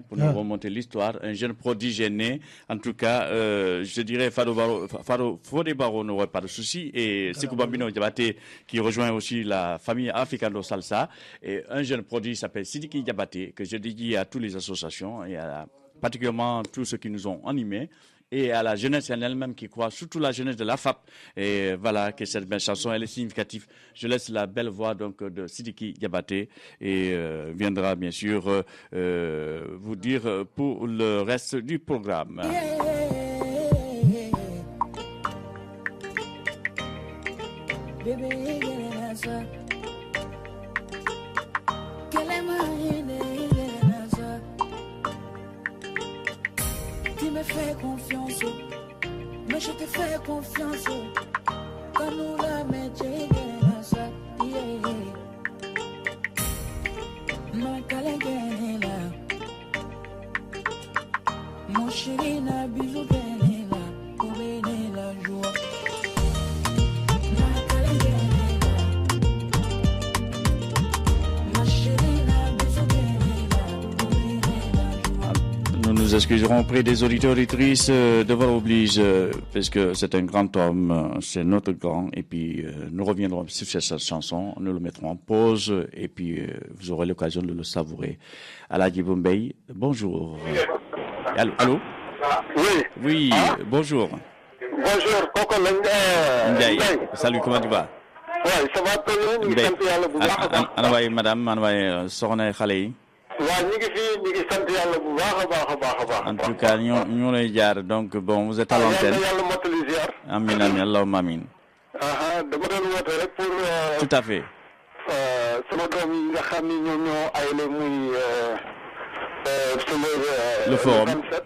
S5: pour nous remonter l'histoire, un jeune prodige est né. En tout cas, je dirais Fodé Barro n'aurait pas de souci. Et Sekou Bambino Diabaté, qui rejoint aussi la famille Africano Salsa. Et un jeune prodige s'appelle Sidiki Diabaté, que je dédie à toutes les associations et particulièrement tous ceux qui nous ont animés. Et à la jeunesse en elle-même qui croit, surtout la jeunesse de la FAP. Et voilà que cette belle chanson, elle est significative. Je laisse la belle voix donc de Sidiki Diabaté et viendra bien sûr vous dire pour le reste du programme.
S14: Tu me fais confiance, mais je te fais confiance. Quand nous la mettons, ma calengela, mon chéri n'a bisou la, pour la joie. Ma calengela, ma chéri n'a bisou
S5: Nous nous excuserons auprès des auditeurs et auditrices de votre oblige, parce que c'est un grand homme, c'est notre grand, et puis nous reviendrons sur cette chanson, nous le mettrons en pause, et puis vous aurez l'occasion de le savourer. Aladji Bombay, bonjour. Allô? Oui, bonjour.
S7: Bonjour, Coco
S5: Ndiaye. Salut, comment tu vas?
S7: Oui, ça va très bien, ñu ngi sant yàlla bu baax a baax.
S5: Ana waay madame, ana waay soxna xale yi.
S7: waaw ñu ngi fii ñu ngi sant yàlla bu baax a baax a baax a baax.
S5: En tout cas ñoo lay jaar donc bon vous êtes à l'antenne.
S7: yàlla mottali ziar.
S5: Amin amin allahumma amin.
S7: dama doon woote rek pour.
S5: Tout à fait.
S7: sama doom yi nga xam ni ñoom ñoo ayale muy
S5: le forum.
S7: 27.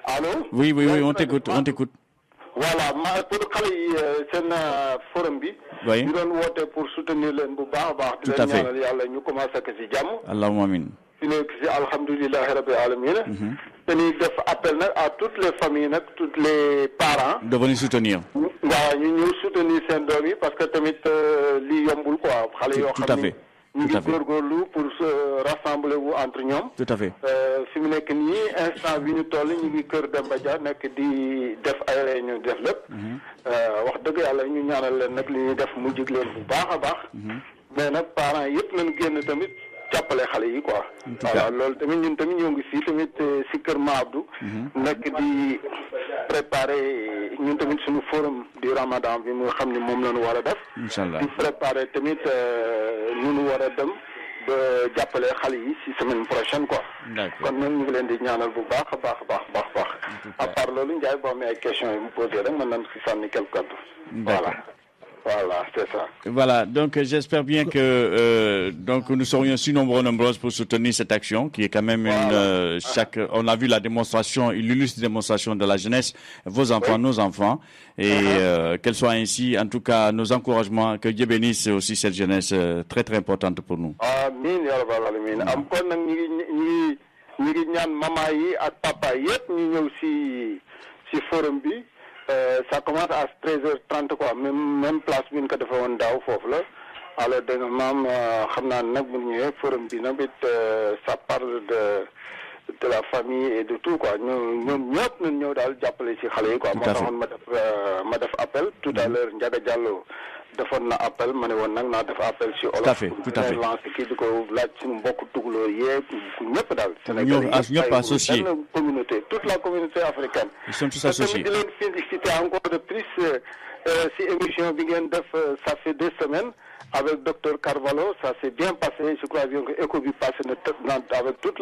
S7: Allô?
S5: Oui, on t'écoute.
S7: Voilà, pour xale yi seen forum bi.
S5: Oui.
S7: ñu doon woote pour soutenir leen bu baax a baax.
S5: Tout à fait.
S7: di leen ñaanal yàlla ñu commencé ak si jàmm.
S5: Allahumma amin.
S7: fi nekk si alhamdulilahi rabbil alamin. dañuy def appel nag à toutes les familles nag tous les parents.
S5: De venir soutenir.
S7: waaw ñu ñëw soutenir seen doom yi parce que tamit lii yombul quoi xale yoo xam ni ñu ngi góorgóorlu pour se rassembler wu entre ñoom.
S5: Tout à fait.
S7: fi mu nekk nii instant bi ñu toll ñu ngi kër Demba Dia nekk di def ay réunion def lépp. wax dëgg yàlla ñu ñaanal leen nag li ñuy def mu jig leen bu baax a baax. mais nag parents yëpp nañu génn tamit jàppale xale yi quoi. voilà loolu tamit ñun tamit ñoo ngi fii tamit si kër Maabdou. nekk di préparer ñun tamit suñu forum du Ramadan bi mu nga xam ne moom la ñu war a def.
S5: Inch'Allah.
S7: di préparer tamit ñu war a dem ba jàppale xale yi si semaine prochaine quoi.
S5: D'accord.
S7: kon nag ñu ngi leen di ñaanal bu baax a baax. à part loolu Ndiaye boo amee ay questions yi mu posé rek mën nañ si sànni quelque kàddu.
S5: Voilà.
S7: Voilà, c'est ça.
S5: Voilà, donc j'espère bien que donc nous serions si nombreuses pour soutenir cette action qui est quand même on a vu la démonstration, l'illustre démonstration de la jeunesse, vos enfants, nos enfants, et qu'elle soit ainsi, en tout cas, nos encouragements, que Dieu bénisse aussi cette jeunesse très très importante pour nous.
S7: Amin ya rabbal alamin. Am kon nak ñi ngi ñaan mama yi ak papa yépp ñu ñëw ci forum bi. Ça commence à 13h30 quoi, même place bi ñu ko defee woon daaw foofu la. Alors da nga maam xam naa nag bu ñëwee forum bi nag ça parle de la famille et de tout quoi. ñoom ñëpp nañ ñëw daal jàppale ci xale yi quoi. moo taxoon ma def appel tout à l'heure Ndiaga Diallo defoon na appel ma ne woon nag naa def appel ci olof.
S5: Tout à fait.
S7: lancé kii di ko laaj suñu mbokk tugaloo yeeg ñëpp daal.
S5: ñëpp associés.
S7: Communauté, toute la communauté africaine.
S5: Ils sont tous associés.
S7: di leen féliciter encore de plus si émission bi ngeen def ça fait 2 semaines avec docteur Carvalho, ça s'est bien passé. Je crois bien que écho bi passé na avec toute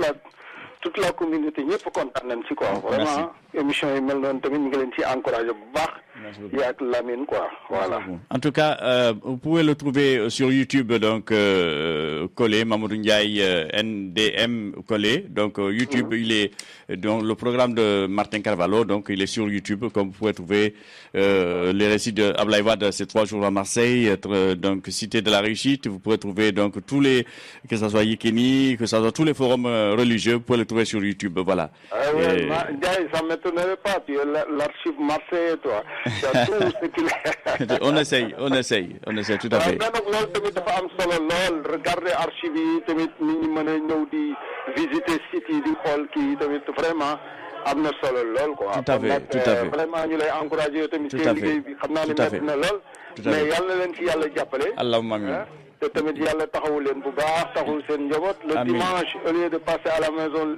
S7: la communauté ñëpp kontaan nañ ci quoi. Vraiment émission yi mel noonu tamit ñu ngi leen ci encourager bu baax. Il y a Lamine quoi, voilà.
S5: En tout cas, vous pouvez le trouver sur YouTube, donc Collé, Mamadou Ndiaye, NDM Collé. Donc YouTube, il est donc le programme de Martin Carvalho, donc il est sur YouTube, comme vous pouvez trouver les récits de Ablaye Wade, ces 3 jours à Marseille, donc Cité de la Réussite. Vous pouvez trouver donc tous les, que ce soit Yekini, que ce soit tous les forums religieux, vous pouvez le trouver sur YouTube, voilà.
S7: Oui, Ndiaye, ça ne m'étonnerait pas, tu es l'archive Marseille, toi.
S5: On essaye, tout à fait.
S7: Mais nag loolu tamit dafa am solo lool regarder archives yi tamit nit ñi mën a ñëw di visiter site yi di xool kii tamit vraiment am na solo lool quoi.
S5: Tout à fait.
S7: Vraiment ñu lay encourager tamit seen liggéey bi xam naa ne métti na lool. mais yàlla na leen ci yàlla jàppale.
S5: Allahumma amiin.
S7: te tamit yàlla taxawu leen bu baax taxawul seen njaboot. le dimanche au lieu de passer à la maison.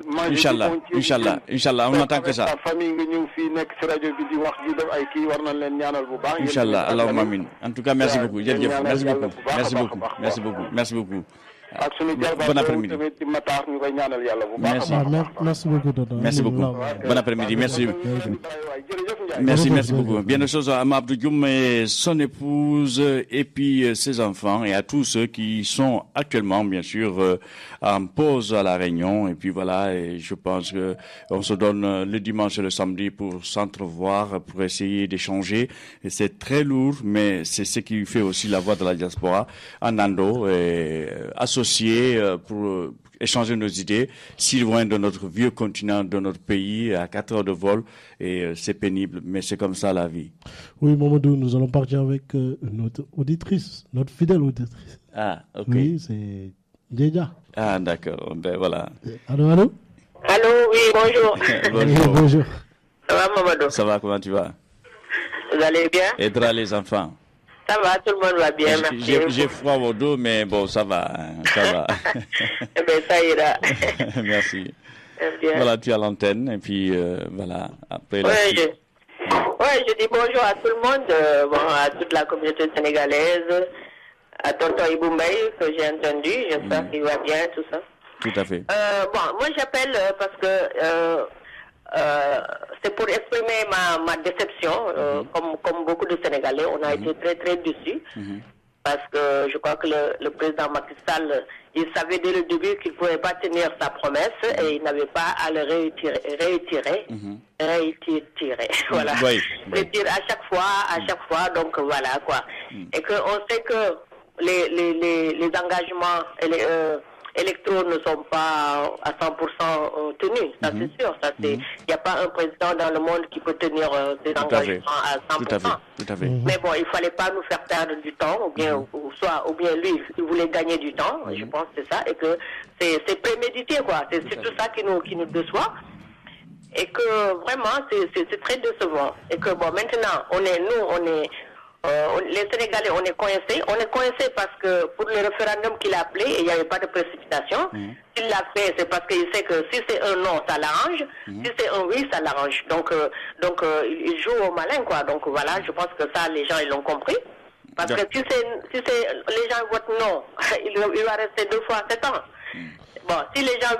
S5: Inch'Allah on attend que ça.
S7: sa famille nga ñëw fii nekk si rajo bi di wax di def ay kii war nañ leen ñaanal bu baax.
S5: Inch'Allah Allahumma amiin. En tout cas merci beaucoup jërëjëf merci beaucoup.
S7: ak suñu
S5: bon après-midi
S7: tamit di Matar ñu koy ñaanal yàlla bu baax.
S11: Merci beaucoup Tonton.
S5: Merci beaucoup. Bon après-midi, merci. Merci beaucoup. Bien de choses à Abdou Dioum et son épouse et puis ses enfants et à tous ceux qui sont actuellement bien sûr en pause à La Réunion et puis voilà, et je pense que on se donne le dimanche et le samedi pour s'entrevoir, pour essayer d'échanger et c'est très lourd mais c'est ce qui fait aussi la voix de la diaspora en Ando et associé pour échanger nos idées, si loin de notre vieux continent, de notre pays, à 4 heures de vol, et c'est pénible, mais c'est comme ça la vie.
S11: Oui, Mamadou, nous allons partir avec notre auditrice, notre fidèle auditrice.
S5: Ah, ok.
S11: Oui, c'est Djeja.
S5: Ah, d'accord, ben voilà.
S11: Allô?
S15: Allô, oui,
S5: Bonjour.
S15: Ça va, Mamadou?
S5: Ça va, comment tu vas?
S15: Vous allez bien?
S5: Aidera les enfants.
S15: Ça va, tout le monde va bien, merci.
S5: J'ai froid au dos, mais bon, ça va, ça va.
S15: Eh bien, ça ira.
S5: Merci.
S15: Bien.
S5: Voilà, tu as l'antenne, et puis voilà, après la
S15: suite. Je dis bonjour à tout le monde, à toute la communauté sénégalaise, à tonton Iboumbaï, que j'ai entendu, j'espère qu'il va bien, tout ça.
S5: Tout à fait.
S15: Moi j'appelle parce que c'est pour exprimer ma déception, comme beaucoup de Sénégalais, on a été très très déçus, parce que je crois que le président Macky Sall, il savait dès le début qu'il ne pouvait pas tenir sa promesse et il n'avait pas à le réitérer, voilà, réitérer à chaque fois, donc voilà quoi, et qu'on sait que les engagements électoraux ne sont pas à 100% tenus, ça c'est sûr. Il n'y a pas un président dans le monde qui peut tenir ses engagements à 100%.
S5: Tout à fait.
S15: Mais bon, il ne fallait pas nous faire perdre du temps, ou bien lui, il voulait gagner du temps, je pense que c'est ça, et que c'est prémédité, quoi. C'est surtout ça qui nous déçoit. Et que vraiment, c'est très décevant. Et que bon, maintenant, les Sénégalais, on est coincés parce que pour le référendum qu'il a appelé, il n'y avait pas de précipitation. S'il l'a fait, c'est parce qu'il sait que si c'est un non, ça l'arrange. Si c'est un oui, ça l'arrange. Donc, il joue au malin, quoi. Donc voilà, je pense que ça, les gens, ils l'ont compris. Parce que si les gens votent non, il va rester 2 fois 7 ans. bon, si les gens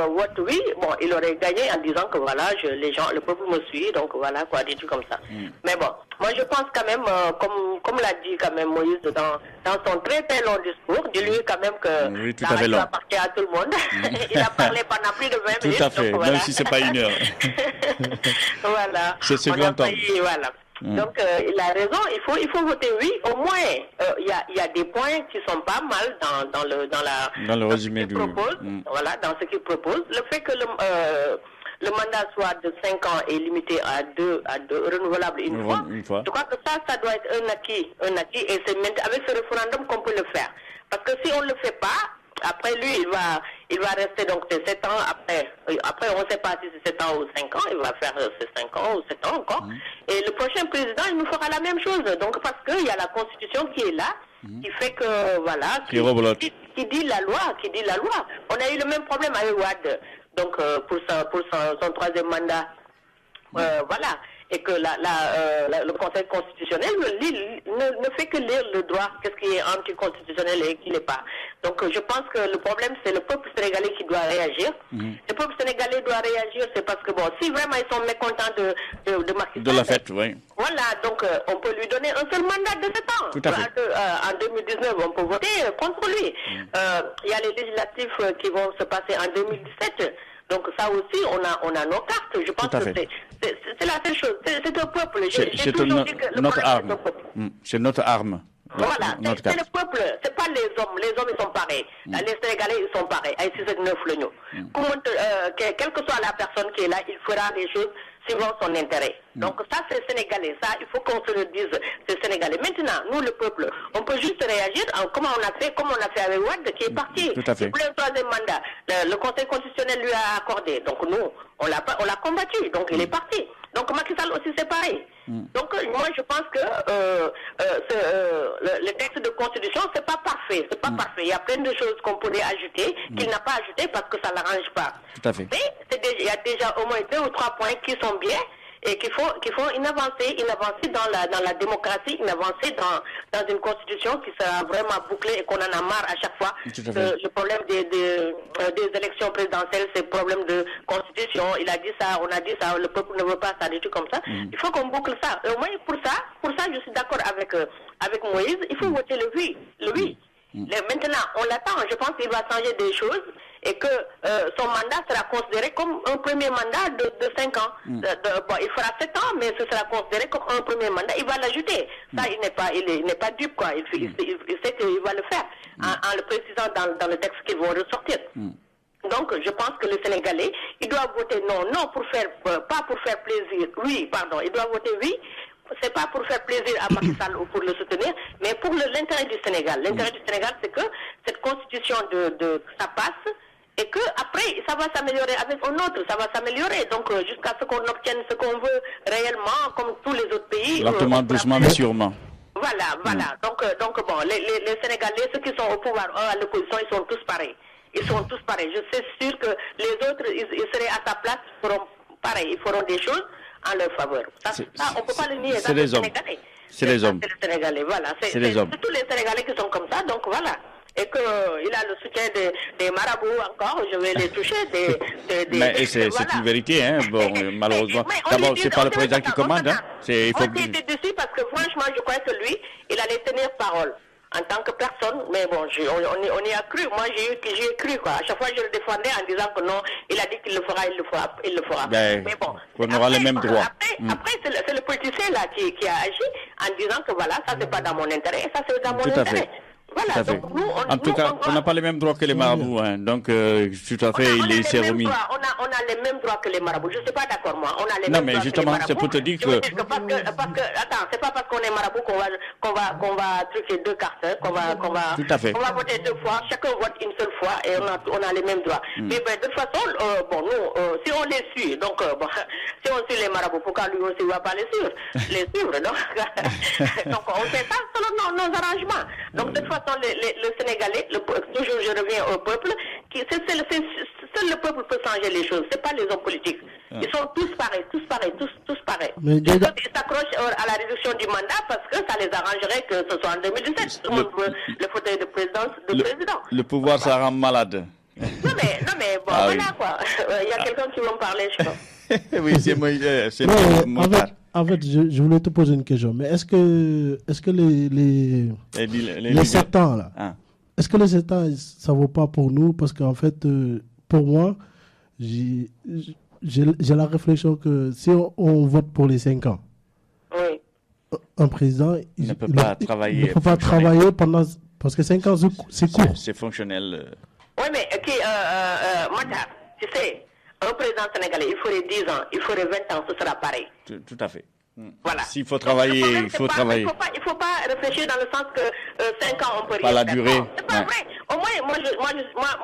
S15: votent oui, bon, il aurait gagné en disant que voilà, le peuple me suit, donc voilà, quoi, des trucs comme ça. Mais bon, moi je pense quand même, comme l'a dit quand même Moïse dans son très très long discours, dis-lui quand même que
S5: oui, tout
S15: la
S5: à fait
S15: radio
S5: long.
S15: appartient à tout le monde. Il a parlé pendant plus de 20 minutes.
S5: Tout à fait,
S15: donc, voilà.
S5: même si c'est pas une heure.
S15: Voilà.
S5: C'est ce
S15: On a
S5: grand temps.
S15: failli, voilà. Donc il a raison, il faut voter oui. Au moins, il y a des points qui sont pas mal
S5: dans le résumé du.
S15: Voilà, dans ce qu'il propose. Le fait que le mandat soit de 5 ans et limité à 2 renouvelable une fois. Je crois que ça doit être un acquis, et c'est avec ce référendum qu'on peut le faire. Parce que si on ne le fait pas, après lui, il va rester donc ces 7 ans. Après, on ne sait pas si c'est 7 ans ou 5 ans. Il va faire ces 5 ans ou 7 ans encore. Et le prochain président, il nous fera la même chose. Donc, parce qu'il y a la Constitution qui est là, qui fait que, voilà, qui dit la loi. On a eu le même problème avec Wade. Donc, pour son troisième mandat. Voilà. Et que le Conseil constitutionnel ne fait que lire le droit, qu'est-ce qui est anticonstitutionnel et qui n'est pas. Donc je pense que le problème, c'est le peuple sénégalais qui doit réagir. Le peuple sénégalais doit réagir, c'est parce que, bon, si vraiment ils sont mécontents de Macky Sall,
S5: de la fête, oui.
S15: Voilà, donc on peut lui donner un seul mandat de 7 ans.
S5: Tout à fait.
S15: En 2019, on peut voter contre lui. Il y a les législatifs qui vont se passer en 2017. Donc ça aussi, on a nos cartes. Je pense que c'est la seule chose. C'est un peuple.
S5: C'est notre arme. C'est notre arme.
S15: Voilà, c'est le peuple, c'est pas les hommes. Les hommes, ils sont pareils. Les Sénégalais, ils sont pareils. Quelle que soit la personne qui est là, il fera des choses suivant son intérêt. Donc ça, c'est sénégalais. Ça, il faut qu'on se le dise, c'est sénégalais. Maintenant, nous, le peuple, on peut juste réagir comme on a fait avec Wade, qui est parti.
S5: Tout à fait.
S15: Il voulait un troisième mandat. Le Conseil constitutionnel lui a accordé. Donc nous, on l'a combattu. Donc il est parti. Donc Macky Sall aussi, c'est pareil. Donc moi, je pense que le texte de constitution, c'est pas parfait. C'est pas parfait. Il y a plein de choses qu'on pourrait ajouter, qu'il n'a pas ajouté parce que ça l'arrange pas.
S5: Tout à fait.
S15: Mais il y a déjà au moins 2 ou 3 points qui sont bien et qu'il faut une avancée dans la démocratie, une avancée dans une constitution qui sera vraiment bouclée et qu'on en a marre à chaque fois. Le problème des élections présidentielles, c'est le problème de constitution. Il a dit ça, on a dit ça, le peuple ne veut pas ça, des trucs comme ça. Il faut qu'on boucle ça. Et au moins pour ça, je suis d'accord avec Moïse. Il faut voter le oui. Maintenant, on l'attend. Je pense qu'il va changer des choses et que son mandat sera considéré comme un premier mandat de 5 ans. Il fera 7 ans, mais ce sera considéré comme un premier mandat. Il va l'ajouter. Ça, il n'est pas dupe, quoi. Il sait qu'il va le faire en le précisant dans le texte qu'ils vont ressortir. Donc, je pense que le Sénégalais, il doit voter non pour faire, pas pour faire plaisir. Oui, pardon, il doit voter oui. C'est pas pour faire plaisir à Macky Sall ou pour le soutenir, mais pour l'intérêt du Sénégal. L'intérêt du Sénégal, c'est que cette constitution ça passe et que après ça va s'améliorer avec un autre, ça va s'améliorer. Donc jusqu'à ce qu'on obtienne ce qu'on veut réellement, comme tous les autres pays.
S5: Lentement, doucement, mais sûrement.
S15: Voilà. Donc bon, les Sénégalais, ceux qui sont au pouvoir, à l'opposition, ils sont tous pareils. Je suis sûr que les autres, ils seraient à sa place, ils feront pareil, ils feront des choses en leur faveur. Ça, on ne peut pas le nier.
S5: C'est les hommes. C'est les hommes.
S15: C'est les Sénégalais, voilà. C'est tous les Sénégalais qui sont comme ça, donc voilà. Et qu'il a le soutien des marabouts encore, je vais les toucher.
S5: Mais c'est une vérité, hein. Bon, malheureusement. D'abord, c'est pas le président qui commande, hein.
S15: On était dessus parce que franchement, je crois que lui, il allait tenir parole. En tant que personne, mais bon, on y a cru. Moi, j'y ai cru, quoi. À chaque fois, je le défendais en disant que non, il a dit qu'il le fera, il le fera.
S5: Ben, mais bon. On aura les mêmes droits.
S15: Après, c'est le politicien, là, qui a agi en disant que voilà, ça, c'est pas dans mon intérêt, et ça, c'est dans mon intérêt. Voilà, donc nous,
S5: en tout cas, on n'a pas les mêmes droits que les marabouts, hein. Donc, tout à fait, il s'est remis.
S15: On a les mêmes droits que les marabouts. Je ne suis pas d'accord, moi. On a les
S5: non,
S15: mêmes
S5: mais
S15: droits
S5: justement,
S15: que les
S5: c'est pour te dire que.
S15: Attends, c'est pas parce qu'on est marabout qu'on va truquer 2 cartes, hein, qu'on va.
S5: Tout à fait.
S15: On va voter 2 fois, chacun vote une seule fois et on a les mêmes droits. Mais de toute façon, nous, si on les suit, donc, si on suit les marabouts, pourquoi lui aussi ne va pas les suivre, donc, on fait ça selon nos arrangements. Donc, de toute façon, le Sénégalais, toujours je reviens au peuple, seul le peuple peut changer les choses, c'est pas les hommes politiques. Ils sont tous pareils.
S11: Mais
S15: ils s'accrochent à la réduction du mandat parce que ça les arrangerait que ce soit en 2017. Tout le monde veut le fauteuil de président.
S5: Le pouvoir, ça rend malade.
S15: Non, mais bon,
S5: Ah,
S15: voilà quoi. Il y a quelqu'un qui veut me parler, je pense.
S5: Oui, c'est moi.
S11: Non, en fait, je voulais te poser une question. Mais est-ce que les 7 ans, là, est-ce que les 7 ans, ça ne vaut pas pour nous? Parce qu'en fait, pour moi, j'ai la réflexion que si on vote pour les 5 ans,
S15: oui,
S11: un président
S5: il ne peut pas travailler.
S11: Il ne peut pas travailler pendant... Parce que 5 ans, c'est court.
S5: C'est fonctionnel.
S15: Oui, mais Matar, tu sais, un président sénégalais, il ferait 10 ans, il ferait 20 ans, ce sera pareil.
S5: Tout à fait.
S15: Voilà.
S5: S'il faut travailler, il faut travailler.
S15: Il ne faut pas réfléchir dans le sens que 5 ans, on peut
S5: Pas
S15: rien
S5: la
S15: faire.
S5: durée.
S15: Non, c'est pas vrai. Au moins, moi,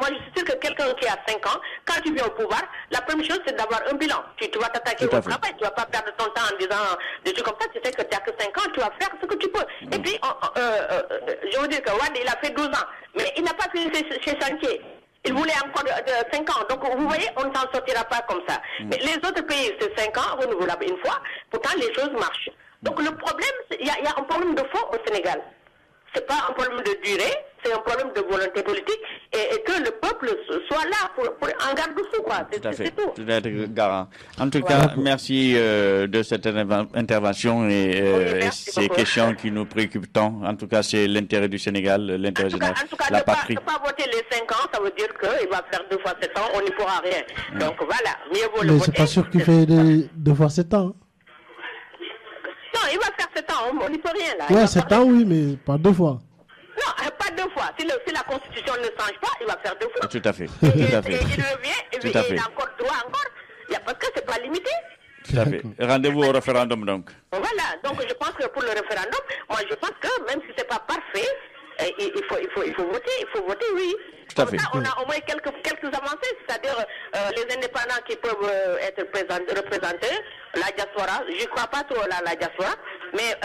S15: je suis sûr que quelqu'un qui a 5 ans, quand tu viens au pouvoir, la première chose, c'est d'avoir un bilan. Tu vas t'attaquer au travail, tu ne vas pas perdre ton temps en disant des trucs comme ça. Tu sais que tu n'as que 5 ans, tu vas faire ce que tu peux. Et puis, je veux dire que Wade, il a fait 12 ans, mais il n'a pas fini chez Chantier. Il voulait encore 5 ans. Donc, vous voyez, on ne s'en sortira pas comme ça. Mais les autres pays, c'est 5 ans, renouvelable une fois. Pourtant, les choses marchent. Donc, le problème, il y a un problème de fond au Sénégal. Ce n'est pas un problème de durée, c'est un problème de volonté politique et que le peuple soit là pour en garde-dessous, quoi. C'est tout.
S5: Tout à fait, garant. En tout cas, merci de cette intervention et ces questions qui nous préoccupent tant. En tout cas, c'est l'intérêt du Sénégal, l'intérêt général, la patrie.
S15: Ne pas voter les 5 ans, ça veut dire qu'il va faire 2 fois 7 ans, on n'y pourra rien. Donc voilà, mieux vaut le voter.
S11: Mais c'est pas sûr qu'il fait 2 fois 7 ans.
S15: Non, il va faire 7 ans, on n'y peut rien là.
S11: Ouais, 7 ans, oui, mais pas 2 fois.
S15: Non, pas 2 fois. Si la Constitution ne change pas, il va faire 2 fois.
S5: Tout à fait.
S15: Et il revient, et il a encore droit encore. Parce que c'est pas limité.
S5: Tout à fait. Rendez-vous au référendum donc.
S15: Voilà, donc je pense que pour le référendum, moi je pense que même si c'est pas parfait, il faut voter, oui.
S5: Tout à
S15: Comme
S5: fait.
S15: ça, on a au moins quelques avancées, c'est-à-dire les indépendants qui peuvent être représentés, la diaspora, je ne crois pas trop la diaspora, mais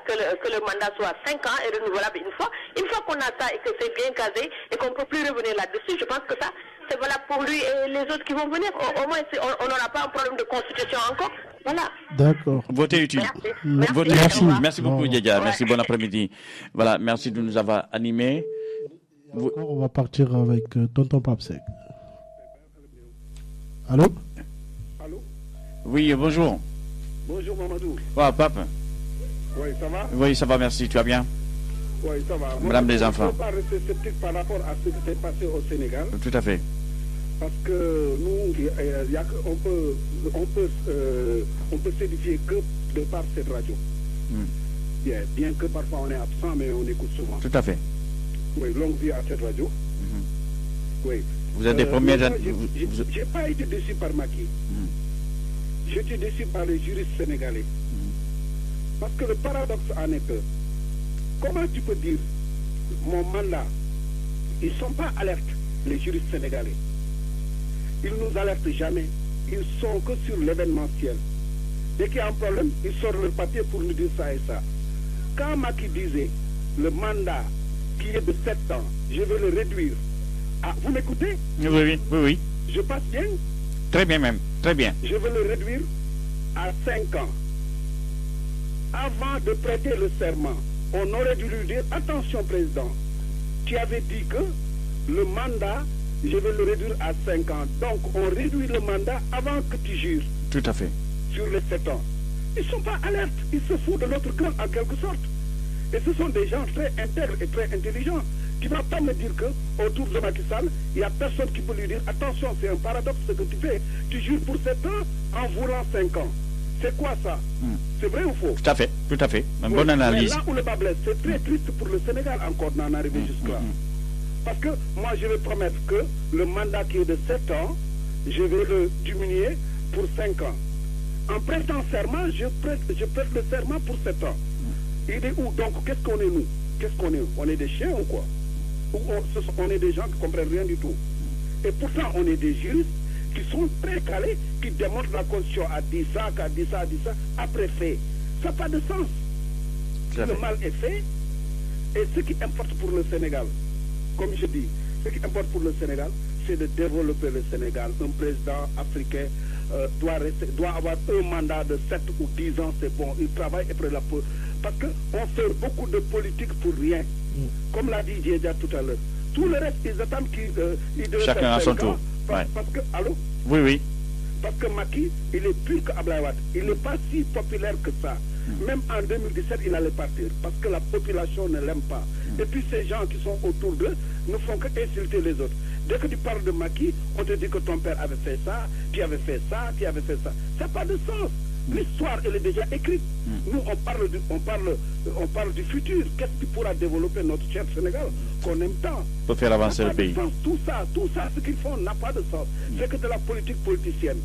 S15: que le mandat soit 5 ans et renouvelable une fois. Une fois qu'on a ça et que c'est bien casé et qu'on ne peut plus revenir là-dessus, je pense que ça, c'est valable pour lui et les autres qui vont venir. Au moins, on n'aura pas un problème de constitution encore. Voilà.
S11: D'accord.
S5: Votez utile.
S11: Merci.
S5: Merci beaucoup, Djedja. Merci, bon après-midi. Voilà, merci de nous avoir animés.
S11: On va partir avec Tonton Papsek. Allô?
S8: Allô?
S5: Oui, bonjour.
S8: Bonjour Mamadou.
S5: Ouais, Pape.
S8: Oui, ça va?
S5: Oui, ça va, merci. Tu vas bien?
S8: Oui, ça va.
S5: Madame des enfants.
S8: Je ne peux pas rester sceptique par rapport à ce qui s'est passé au Sénégal.
S5: Tout à fait.
S8: Parce que nous, on peut s'édifier que de par cette radio. Bien que parfois on est absent, mais on écoute souvent.
S5: Tout à fait.
S8: Oui, longue vie à cette radio. Oui.
S5: Vous êtes des premiers...
S8: Je n'ai pas été déçu par Macky. J'étais déçu par les juristes sénégalais. Parce que le paradoxe en est que, comment tu peux dire, mon mandat, ils ne sont pas alertes, les juristes sénégalais. Ils ne nous alertent jamais. Ils sont que sur l'événementiel. Dès qu'il y a un problème, ils sortent le papier pour nous dire ça et ça. Quand Macky disait, le mandat qui est de 7 ans, je vais le réduire. Ah, vous m'écoutez?
S5: Oui.
S8: Je passe bien?
S5: Très bien même, très bien.
S8: Je vais le réduire à 5 ans. Avant de prêter le serment, on aurait dû lui dire, attention président, tu avais dit que le mandat, je vais le réduire à 5 ans. Donc on réduit le mandat avant que tu jures.
S5: Tout à fait.
S8: Sur les 7 ans. Ils ne sont pas alertes, ils se foutent de notre camp en quelque sorte. Et ce sont des gens très intègres et très intelligents. Tu ne vas pas me dire qu'autour de Macky Sall, il n'y a personne qui peut lui dire, attention, c'est un paradoxe ce que tu fais. Tu jures pour 7 ans en voulant 5 ans. C'est quoi ça? C'est vrai ou faux?
S5: Tout à fait. Une bonne analyse.
S8: Mais là où le bas blesse, c'est très triste pour le Sénégal encore d'en arriver jusque-là. Parce que moi, je vais promettre que le mandat qui est de 7 ans, je vais le diminuer pour 5 ans. En prêtant serment, je prête le serment pour 7 ans. Il est où? Donc, qu'est-ce qu'on est nous? Qu'est-ce qu'on est? On est des chiens ou quoi? Ou on est des gens qui ne comprennent rien du tout. Et pourtant, on est des juristes qui sont très calés, qui démontrent la Constitution a dit ça, qu'a dit ça, après fait. Ça n'a pas de sens. Le mal est fait. Et ce qui importe pour le Sénégal, comme je dis, ce qui importe pour le Sénégal, c'est de développer le Sénégal. Un président africain doit avoir un mandat de 7 ou 10 ans, c'est bon. Il travaille après la peau. Parce qu'on fait beaucoup de politique pour rien. Comme l'a dit Djedja tout à l'heure. Tout le reste, ils attendent qu'ils devaient
S5: Chacun
S8: faire
S5: à son
S8: 5
S5: tour.
S8: ans.
S5: Ouais.
S8: Parce que, allô?
S5: Oui, oui.
S8: Parce que Macky, il est plus qu'Abdoulaye Wade. Il n'est pas si populaire que ça. Même en 2017, il allait partir parce que la population ne l'aime pas. Et puis ces gens qui sont autour d'eux ne font que insulter les autres. Dès que tu parles de Macky, on te dit que ton père avait fait ça, tu avais fait ça, tu avais fait ça. Ça n'a pas de sens. L'histoire, elle est déjà écrite. Nous, on parle du futur. Qu'est-ce qui pourra développer notre cher Sénégal qu'on aime tant?
S5: Pour faire avancer le pays.
S8: Tout ça, ce qu'ils font n'a pas de sens. C'est que de la politique politicienne.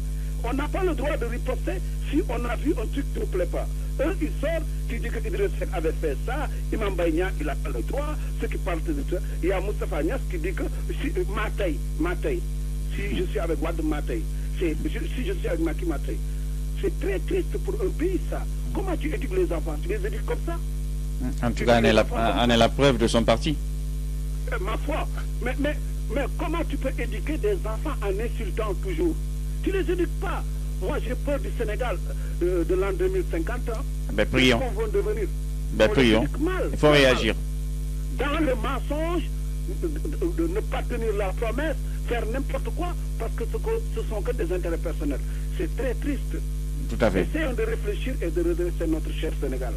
S8: On n'a pas le droit de riposter si on a vu un truc qui ne nous plaît pas. Eux, ils sortent, qui disent que Idriss Seck avait fait ça, Imam Baïnia, il n'a pas le droit, ceux qui parlent de ça. Il y a Moustapha Niasse qui dit que si Matei, si je suis avec Wade Matei, si je suis avec Macky Matei. C'est très triste pour un pays, ça. Comment tu éduques les enfants? Tu les éduques comme ça?
S5: En tout cas, on est la preuve de son parti.
S8: Ma foi. Mais comment tu peux éduquer des enfants en insultant toujours? Tu ne les éduques pas. Moi, j'ai peur du Sénégal de l'an 2050.
S5: Ben, prions.
S8: Ils vont devenir.
S5: Ben, prions. Il faut réagir.
S8: Dans le mensonge, de ne pas tenir la promesse, faire n'importe quoi, parce que ce sont que des intérêts personnels. C'est très triste.
S5: Tout à fait.
S8: Essayons de réfléchir et de redresser notre cher Sénégal.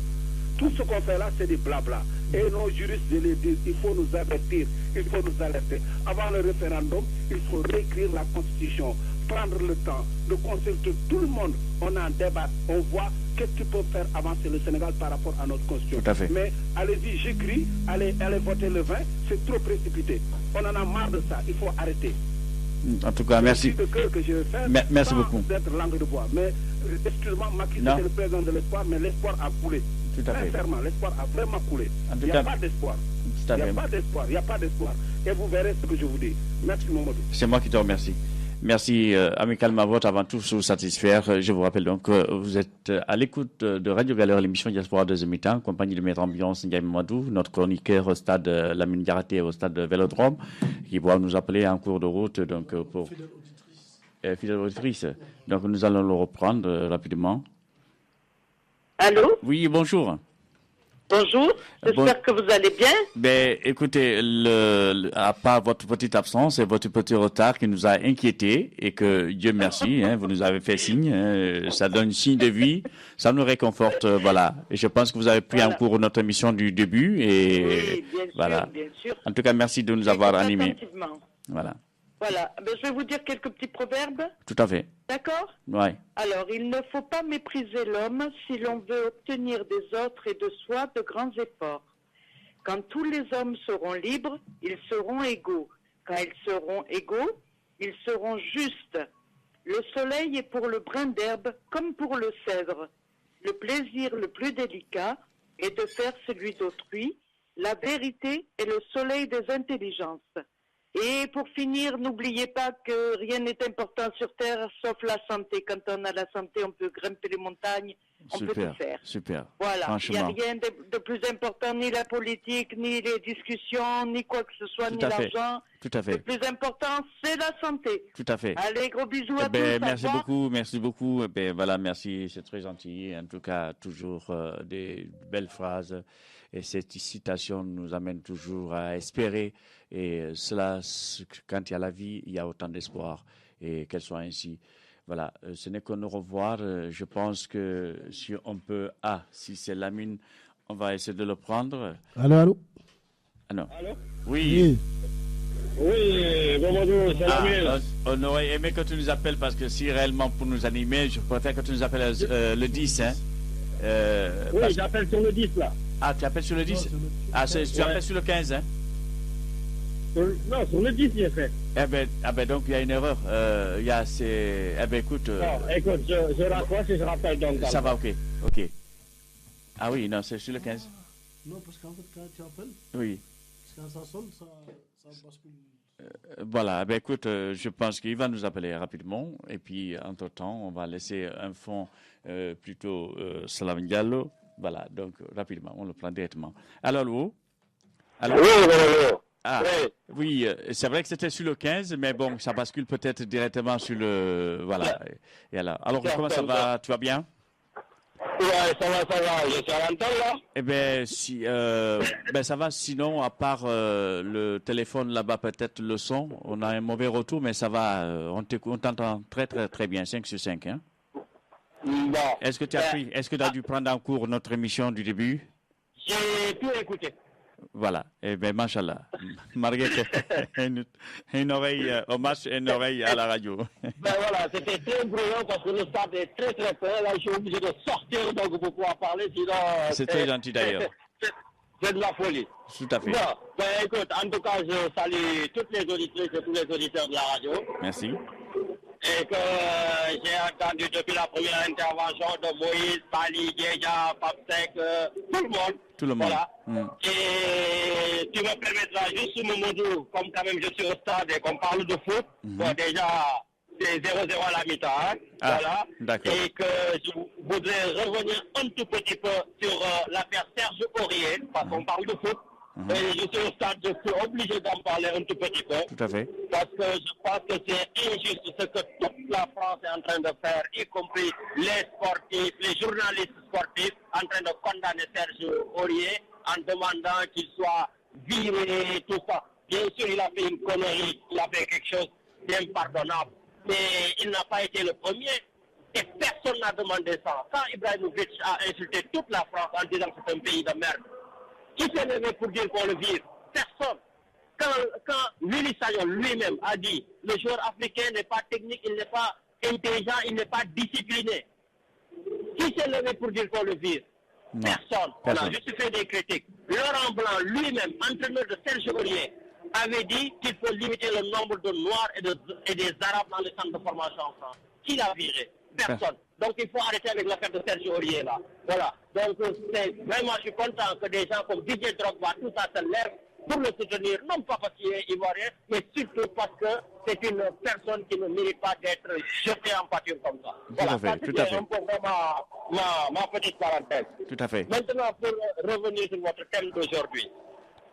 S8: Tout ce qu'on fait là, c'est du blabla. Et nos juristes, je les dis, il faut nous avertir, il faut nous alerter. Avant le référendum, il faut réécrire la Constitution, prendre le temps de consulter tout le monde. On en débat, on voit qu'est-ce qui peut faire avancer le Sénégal par rapport à notre Constitution.
S5: Tout à fait.
S8: Mais allez-y, j'écris, allez voter le 20, c'est trop précipité. On en a marre de ça, il faut arrêter.
S5: En tout cas, merci. Merci beaucoup.
S8: D'être langue de bois. Mais excuse-moi, Macky, c'était le président de l'espoir, mais l'espoir a coulé.
S5: Tout à fait.
S8: Sincèrement, l'espoir a vraiment coulé. Il n'y a pas d'espoir. Il n'y a pas d'espoir. Et vous verrez ce que je vous dis. Merci, Mamadou.
S5: C'est moi qui te remercie. Merci, amicalement vote avant tout vous satisfaire. Je vous rappelle donc vous êtes à l'écoute de Radio Galère, l'émission Diaspora deuxième mi-temps, compagnie de Maître Ambiance Ndiaye Mamadou, notre chroniqueur au stade Lamine Diarraté au stade Vélodrome, qui pourra nous appeler en cours de route donc pour fidèle auditrice. Donc nous allons le reprendre rapidement.
S16: Allô?
S5: Oui, bonjour.
S16: Bonjour, j'espère que vous allez bien.
S5: Ben, écoutez, à part votre petite absence et votre petit retard qui nous a inquiétés et que, Dieu merci, vous nous avez fait signe, ça donne signe de vie, ça nous réconforte, voilà. Et je pense que vous avez pris en cours notre émission du début et
S16: oui,
S5: voilà.
S16: Bien sûr.
S5: En tout cas, merci de nous avoir animés. Voilà.
S16: Voilà, ben, je vais vous dire quelques petits proverbes.
S5: Tout à fait.
S16: D'accord?
S5: Oui.
S16: Alors, il ne faut pas mépriser l'homme si l'on veut obtenir des autres et de soi de grands efforts. Quand tous les hommes seront libres, ils seront égaux. Quand ils seront égaux, ils seront justes. Le soleil est pour le brin d'herbe comme pour le cèdre. Le plaisir le plus délicat est de faire celui d'autrui. La vérité est le soleil des intelligences. Et pour finir, n'oubliez pas que rien n'est important sur Terre sauf la santé. Quand on a la santé, on peut grimper les montagnes, on peut tout faire.
S5: Super.
S16: Voilà, il n'y a rien de plus important, ni la politique, ni les discussions, ni quoi que ce soit, ni l'argent.
S5: Tout à fait.
S16: Le plus important, c'est la santé.
S5: Tout à fait.
S16: Allez, gros bisous à tous.
S5: Merci beaucoup. Voilà, merci, c'est très gentil. En tout cas, toujours des belles phrases. Et cette citation nous amène toujours à espérer. Et cela, quand il y a la vie, il y a autant d'espoir. Et qu'elle soit ainsi. Voilà, ce n'est qu'un au revoir. Je pense que si on peut... si c'est Lamine, on va essayer de le prendre.
S11: Allô?
S5: Ah non.
S17: Allô?
S5: Oui.
S17: Oui, bonjour, c'est Lamine.
S5: On aurait aimé que tu nous appelles parce que si réellement pour nous animer, je préfère que tu nous appelles le 10.
S17: Oui, j'appelle sur le 10 là.
S5: Ah, tu appelles sur le 10? Tu appelles sur le 15, hein?
S17: Non, sur le 10, j'ai fait.
S5: Donc il y a une erreur. Écoute.
S17: Non, écoute, je raccroche et je rappelle donc.
S5: Ça va, ok. Ah oui, non, c'est sur le 15.
S11: Non, parce qu'en fait, quand tu appelles,
S5: oui.
S11: Quand ça sonne, ça bascule.
S5: Voilà, écoute, je pense qu'il va nous appeler rapidement. Et puis, entre-temps, on va laisser un fond plutôt Salam Diallo. Voilà, donc rapidement, on le prend directement. Alors, allô? Oui, c'est vrai que c'était sur le 15, mais bon, ça bascule peut-être directement sur le... Voilà. Et alors comment ça va? Tu vas bien?
S17: Ouais, ça va, je suis à l'antenne là.
S5: Eh bien, ça va. Sinon, à part le téléphone là-bas, peut-être le son, on a un mauvais retour, mais ça va. On t'entend très, très, très bien, 5 sur 5. Hein?
S17: Bon.
S5: Est-ce que tu as dû prendre en cours notre émission du début?
S17: J'ai tout écouté.
S5: Voilà. Eh bien, machallah. Marguerite, une oreille au match et une oreille à la radio.
S17: Ben voilà, c'était très bruyant parce que le stade est très très plein. Là, je suis obligé de sortir donc pour pouvoir parler, sinon...
S5: C'est très gentil d'ailleurs.
S17: C'est de la folie.
S5: Tout à fait.
S17: Bon, ben écoute, en tout cas, je salue toutes les auditrices et tous les auditeurs de la radio.
S5: Merci.
S17: Et que j'ai entendu depuis la première intervention de Moïse, Sali, Dieja, Papsek, tout le monde.
S5: Tout le monde.
S17: Voilà. Et tu me permettras juste, Momodou, comme quand même je suis au stade et qu'on parle de foot, bon, déjà, c'est 0-0 à la mi-temps. Hein, voilà.
S5: D'accord.
S17: Et que je voudrais revenir un tout petit peu sur l'affaire Serge Aurier, parce qu'on parle de foot. Et je suis au stade, je suis obligé d'en parler un tout petit peu.
S5: Tout à fait.
S17: Parce que je pense que c'est injuste ce que toute la France est en train de faire, y compris les sportifs, les journalistes sportifs, en train de condamner Serge Aurier en demandant qu'il soit viré, tout ça. Bien sûr, il a fait une connerie, il a fait quelque chose d'impardonnable, mais il n'a pas été le premier. Et personne n'a demandé ça. Quand Ibrahimovic a insulté toute la France en disant que c'est un pays de merde, qui s'est levé pour dire qu'on le vire? Personne. Quand Willy Sayon lui-même a dit le joueur africain n'est pas technique, il n'est pas intelligent, il n'est pas discipliné. Qui s'est levé pour dire qu'on le vire? Personne. On a juste fait des critiques. Laurent Blanc lui-même, entraîneur de Serge Aurier, avait dit qu'il faut limiter le nombre de Noirs et des Arabes dans les centres de formation en France. Qui l'a viré? Personne. Donc il faut arrêter avec l'affaire de Serge Aurier là. Voilà. Donc vraiment, je suis content que des gens comme Didier Drogba, tout ça se lève pour le soutenir, non pas parce qu'il est ivoirien, mais surtout parce que c'est une personne qui ne mérite pas d'être jetée en pâture comme ça. Voilà, ça c'est un peu ma petite parenthèse.
S5: Tout à fait.
S17: Maintenant, pour revenir sur votre thème d'aujourd'hui,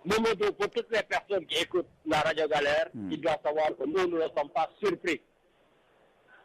S17: Momodou, pour toutes les personnes qui écoutent la Radio Galère, ils doivent savoir que nous ne sommes pas surpris.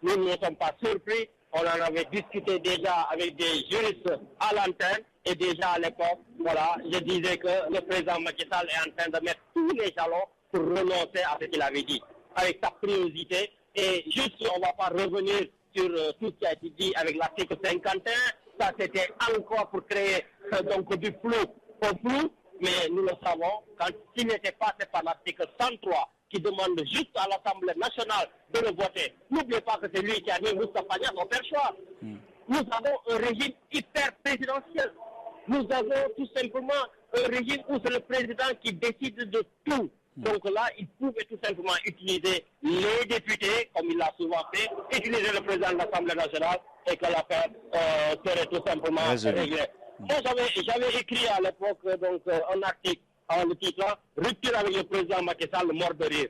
S17: Nous ne sommes pas surpris. On en avait discuté déjà avec des juristes à l'antenne et déjà à l'époque, voilà, je disais que le président Macky Sall est en train de mettre tous les jalons pour renoncer à ce qu'il avait dit, avec sa curiosité. Et juste, on ne va pas revenir sur tout ce qui a été dit avec l'article 51. Ça, c'était encore pour créer donc du flou au flou, mais nous le savons, quand il n'était pas passé par l'article 103, qui demande juste à l'Assemblée nationale de le voter. N'oubliez pas que c'est lui qui a mis Moustapha Niasse au perchoir. Nous avons un régime hyper présidentiel. Nous avons tout simplement un régime où c'est le président qui décide de tout. Donc là, il pouvait tout simplement utiliser les députés, comme il l'a souvent fait, utiliser le président de l'Assemblée nationale et que l'affaire serait tout simplement réglée. Moi, j'avais écrit à l'époque donc un article en le titre « Rupture avec le président Macky Sall, mort de rire ».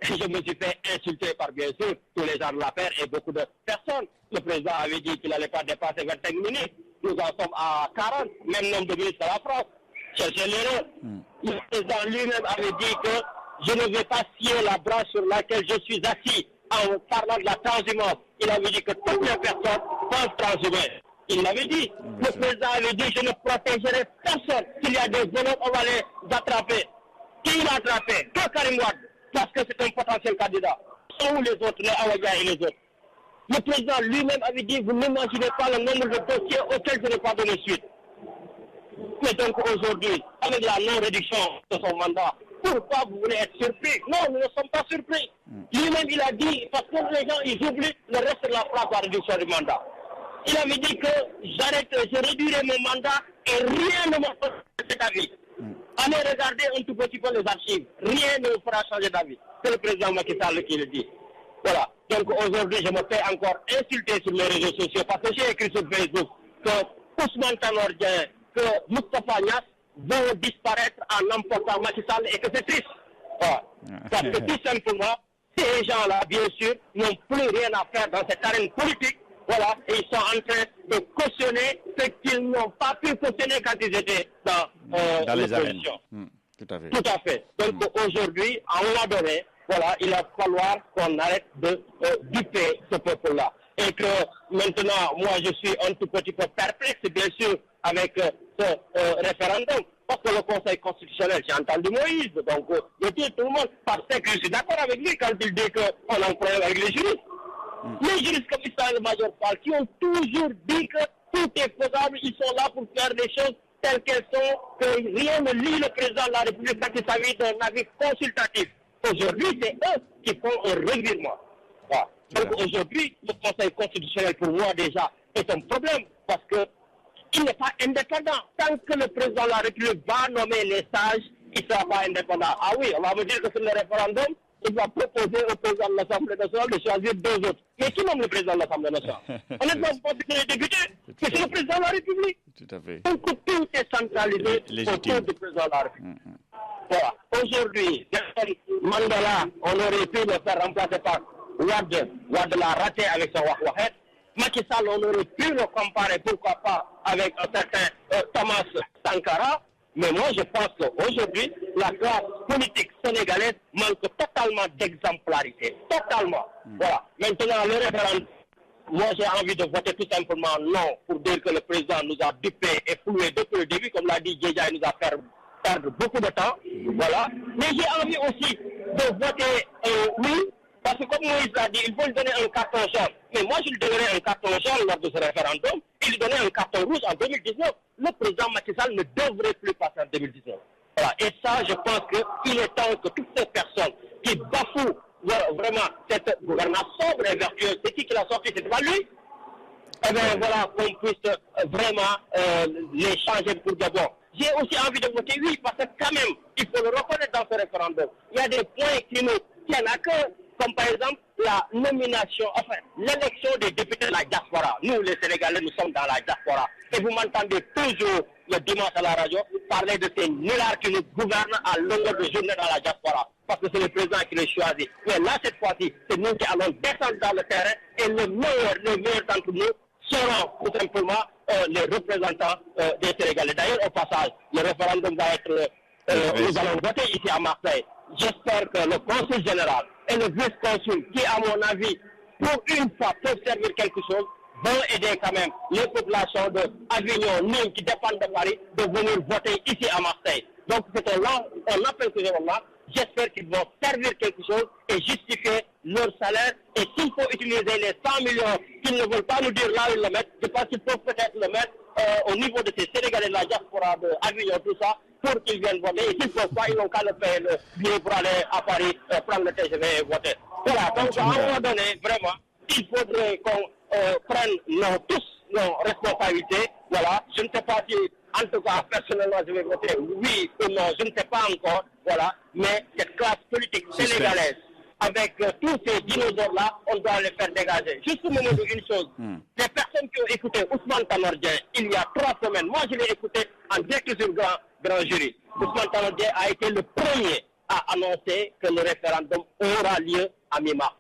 S17: Et je me suis fait insulter par bien sûr tous les gens de l'affaire et beaucoup de personnes. Le président avait dit qu'il n'allait pas dépasser 25 minutes. Nous en sommes à 40, même nombre de minutes à la France. Cherchez l'erreur. Le président lui-même avait dit que je ne vais pas scier la branche sur laquelle je suis assis en parlant de la transhumance. Il avait dit que toutes les personnes peuvent transhumer. Il l'avait dit. Le président avait dit je ne protégerai personne. S'il y a des voleurs, on va les attraper. Qui l'a attrapé? Que Karim Wade, parce que c'est un potentiel candidat. Sont où les autres, les Awadia et les autres? Le président lui-même avait dit vous n'imaginez pas le nombre de dossiers auxquels je n'ai pas donné suite. Mais donc aujourd'hui, avec la non-réduction de son mandat, pourquoi vous voulez être surpris? Non, nous ne sommes pas surpris. Lui-même, il a dit, parce que les gens, ils oublient le reste de la phrase de la réduction du mandat. Il avait dit que je réduirai mon mandat et rien ne me fera changer d'avis. Allez regarder un tout petit peu les archives. Rien ne me fera changer d'avis. C'est le président Macky Sall qui le dit. Voilà. Donc aujourd'hui, je me fais encore insulter sur les réseaux sociaux parce que j'ai écrit sur Facebook que Ousmane Tanor Dieng, que Moustapha Niasse vont disparaître en emportant Macky Sall et que c'est triste. Voilà. Parce que tout simplement, ces gens-là, bien sûr, n'ont plus rien à faire dans cette arène politique. Voilà, et ils sont en train de cautionner ce qu'ils n'ont pas pu cautionner quand ils étaient dans
S5: les arènes.
S17: Tout à fait. Tout à fait. Donc aujourd'hui, à un moment donné, voilà, il va falloir qu'on arrête de duper ce peuple-là. et que maintenant, moi, je suis un tout petit peu perplexe, bien sûr, avec ce référendum. Parce que le Conseil constitutionnel, j'ai entendu Moïse, donc je dis tout le monde, parce que je suis d'accord avec lui quand il dit qu'on a un problème avec les juristes. Les juristes comme Ismaël Madior Fall, qui ont toujours dit que tout est faisable, ils sont là pour faire des choses telles qu'elles sont, que rien ne lie le président de la République quand il s'agit d'un avis consultatif. Aujourd'hui, c'est eux qui font un revirement. Voilà. Donc aujourd'hui, le Conseil constitutionnel, pour moi déjà, est un problème, parce que il n'est pas indépendant. Tant que le président de la République va nommer les sages, il ne sera pas indépendant. Ah oui, on va me dire que sur le référendum, il va proposer au président de l'Assemblée nationale de choisir 2 autres. Mais qui nomme le président de l'Assemblée nationale? Honnêtement, vous pensez que les députés, c'est le président de la République.
S5: Tout à fait.
S17: Donc tout est centralisé autour du président de la République. Voilà. Aujourd'hui, Mandela, on aurait pu le faire remplacer par Wade. Wade l'a raté avec son Wahed. Macky Sall, on aurait pu le comparer, pourquoi pas, avec un certain Thomas Sankara. Mais moi, je pense qu'aujourd'hui, la classe politique sénégalaise manque totalement d'exemplarité. Totalement. Voilà. Maintenant, le référendum, moi, j'ai envie de voter tout simplement non pour dire que le président nous a dupé et floué depuis le début. Comme l'a dit Djedja, il nous a fait perdre beaucoup de temps. Voilà. Mais j'ai envie aussi de voter oui. Parce que comme Moïse l'a dit, il faut lui donner un carton jaune. Mais moi, je lui donnerai un carton jaune lors de ce référendum. Il lui donnait un carton rouge en 2019. Le président Macky Sall ne devrait plus passer en 2019. Voilà. Et ça, je pense qu'il est temps que toutes ces personnes qui bafouent vraiment cette gouvernance sobre et vertueuse, c'est qui l'a sorti, c'est pas lui. Eh bien voilà, qu'on puisse vraiment les changer pour de bon. J'ai aussi envie de voter oui, parce que quand même, il faut le reconnaître dans ce référendum. Il y a des points qui nous tiennent à cœur, comme par exemple la nomination, enfin, l'élection des députés de la diaspora. Nous, les Sénégalais, nous sommes dans la diaspora. Et vous m'entendez toujours le dimanche à la radio parler de ces nullards qui nous gouvernent à longueur de journée dans la diaspora. Parce que c'est le président qui les choisit. Mais là, cette fois-ci, c'est nous qui allons descendre dans le terrain et les meilleurs d'entre nous seront tout simplement les représentants des Sénégalais. D'ailleurs, au passage, le référendum va être... nous allons voter ici à Marseille. J'espère que le Conseil général et le vice-consul, qui, à mon avis, pour une fois, peuvent servir quelque chose, vont aider quand même les populations d'Avignon, Nîmes, qui dépendent de Paris, de venir voter ici à Marseille. Donc, c'est un appel que je vais là. J'espère qu'ils vont servir quelque chose et justifier leur salaire. Et s'il faut utiliser les 100 millions qu'ils ne veulent pas nous dire là où ils le mettent, je pense qu'ils peuvent peut-être le mettre au niveau de ces Sénégalais de la diaspora d'Avignon, tout ça, pour qu'ils viennent voter. Et s'ils ne peuvent pas, ils n'ont qu'à le payer le billet pour aller à Paris, prendre le TGV et voter. Voilà, donc à un moment donné, vraiment, il faudrait qu'on prenne tous nos responsabilités. Voilà, je ne sais pas si, en tout cas, personnellement, je vais voter oui ou non, je ne sais pas encore. Voilà, mais cette classe politique sénégalaise, avec tous ces dinosaures-là, on doit les faire dégager. Juste pour me dire une chose, les personnes qui ont écouté Ousmane Tanor Dieng il y a 3 semaines, moi je l'ai écouté en direct sur Grand Jury. Ousmane Tanor Dieng a été le premier à annoncer que le référendum aura lieu à mi-mars.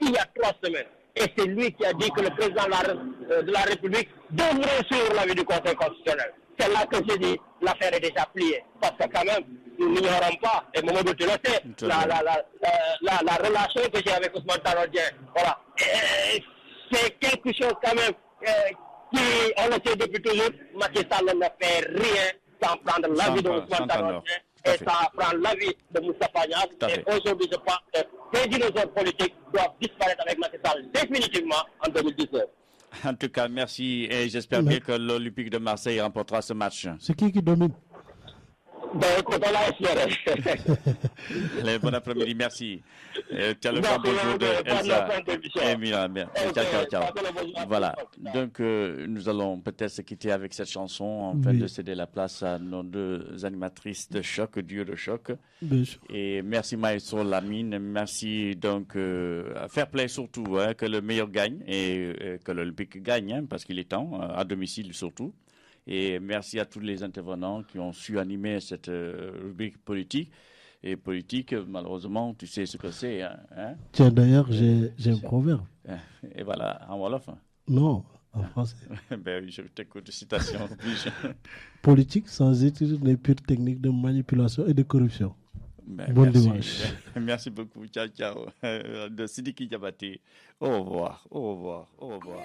S17: Il y a 3 semaines. Et c'est lui qui a dit que le président de la République devrait suivre l'avis du Conseil constitutionnel. C'est là que j'ai dit, l'affaire est déjà pliée. Parce que quand même, nous n'ignorons pas, et Mamadou, tu le sais, la relation que j'ai avec Ousmane Tanor Dieng. Voilà. C'est quelque chose quand même qui, on le sait depuis toujours, Macky Sall ne fait rien sans prendre l'avis de Ousmane Tanor Dieng et sans prendre l'avis de Moustapha Niasse. Et aujourd'hui, je pense que ces dinosaures politiques doivent disparaître avec Macky Sall définitivement en 2019.
S5: En tout cas, merci et j'espère bien que l'Olympique de Marseille remportera ce match.
S11: C'est qui domine?
S17: Ben écoute, on l'a espéré.
S5: Allez, bon après-midi, merci. Tu as le grand bonjour de Elsa et Milan. Ciao. Voilà, donc nous allons peut-être se quitter avec cette chanson afin de céder la place à nos 2 animatrices de choc, duo de choc. Et merci Maestro Lamine, merci donc à Fair Play surtout, que le meilleur gagne et que l'Olympique gagne, parce qu'il est temps, à domicile surtout. Et merci à tous les intervenants qui ont su animer cette rubrique politique. Et politique, malheureusement, tu sais ce que c'est. Hein?
S11: Tiens, d'ailleurs, j'ai un proverbe.
S5: Et voilà, en Wolof.
S11: Non, en français.
S5: Ben oui, je t'écoute, citation.
S11: Politique sans étude n'est pure technique de manipulation et de corruption. Bon dimanche.
S5: Merci beaucoup. Ciao, ciao. De Sidiki Diabaté. Au revoir. Au revoir. Au revoir.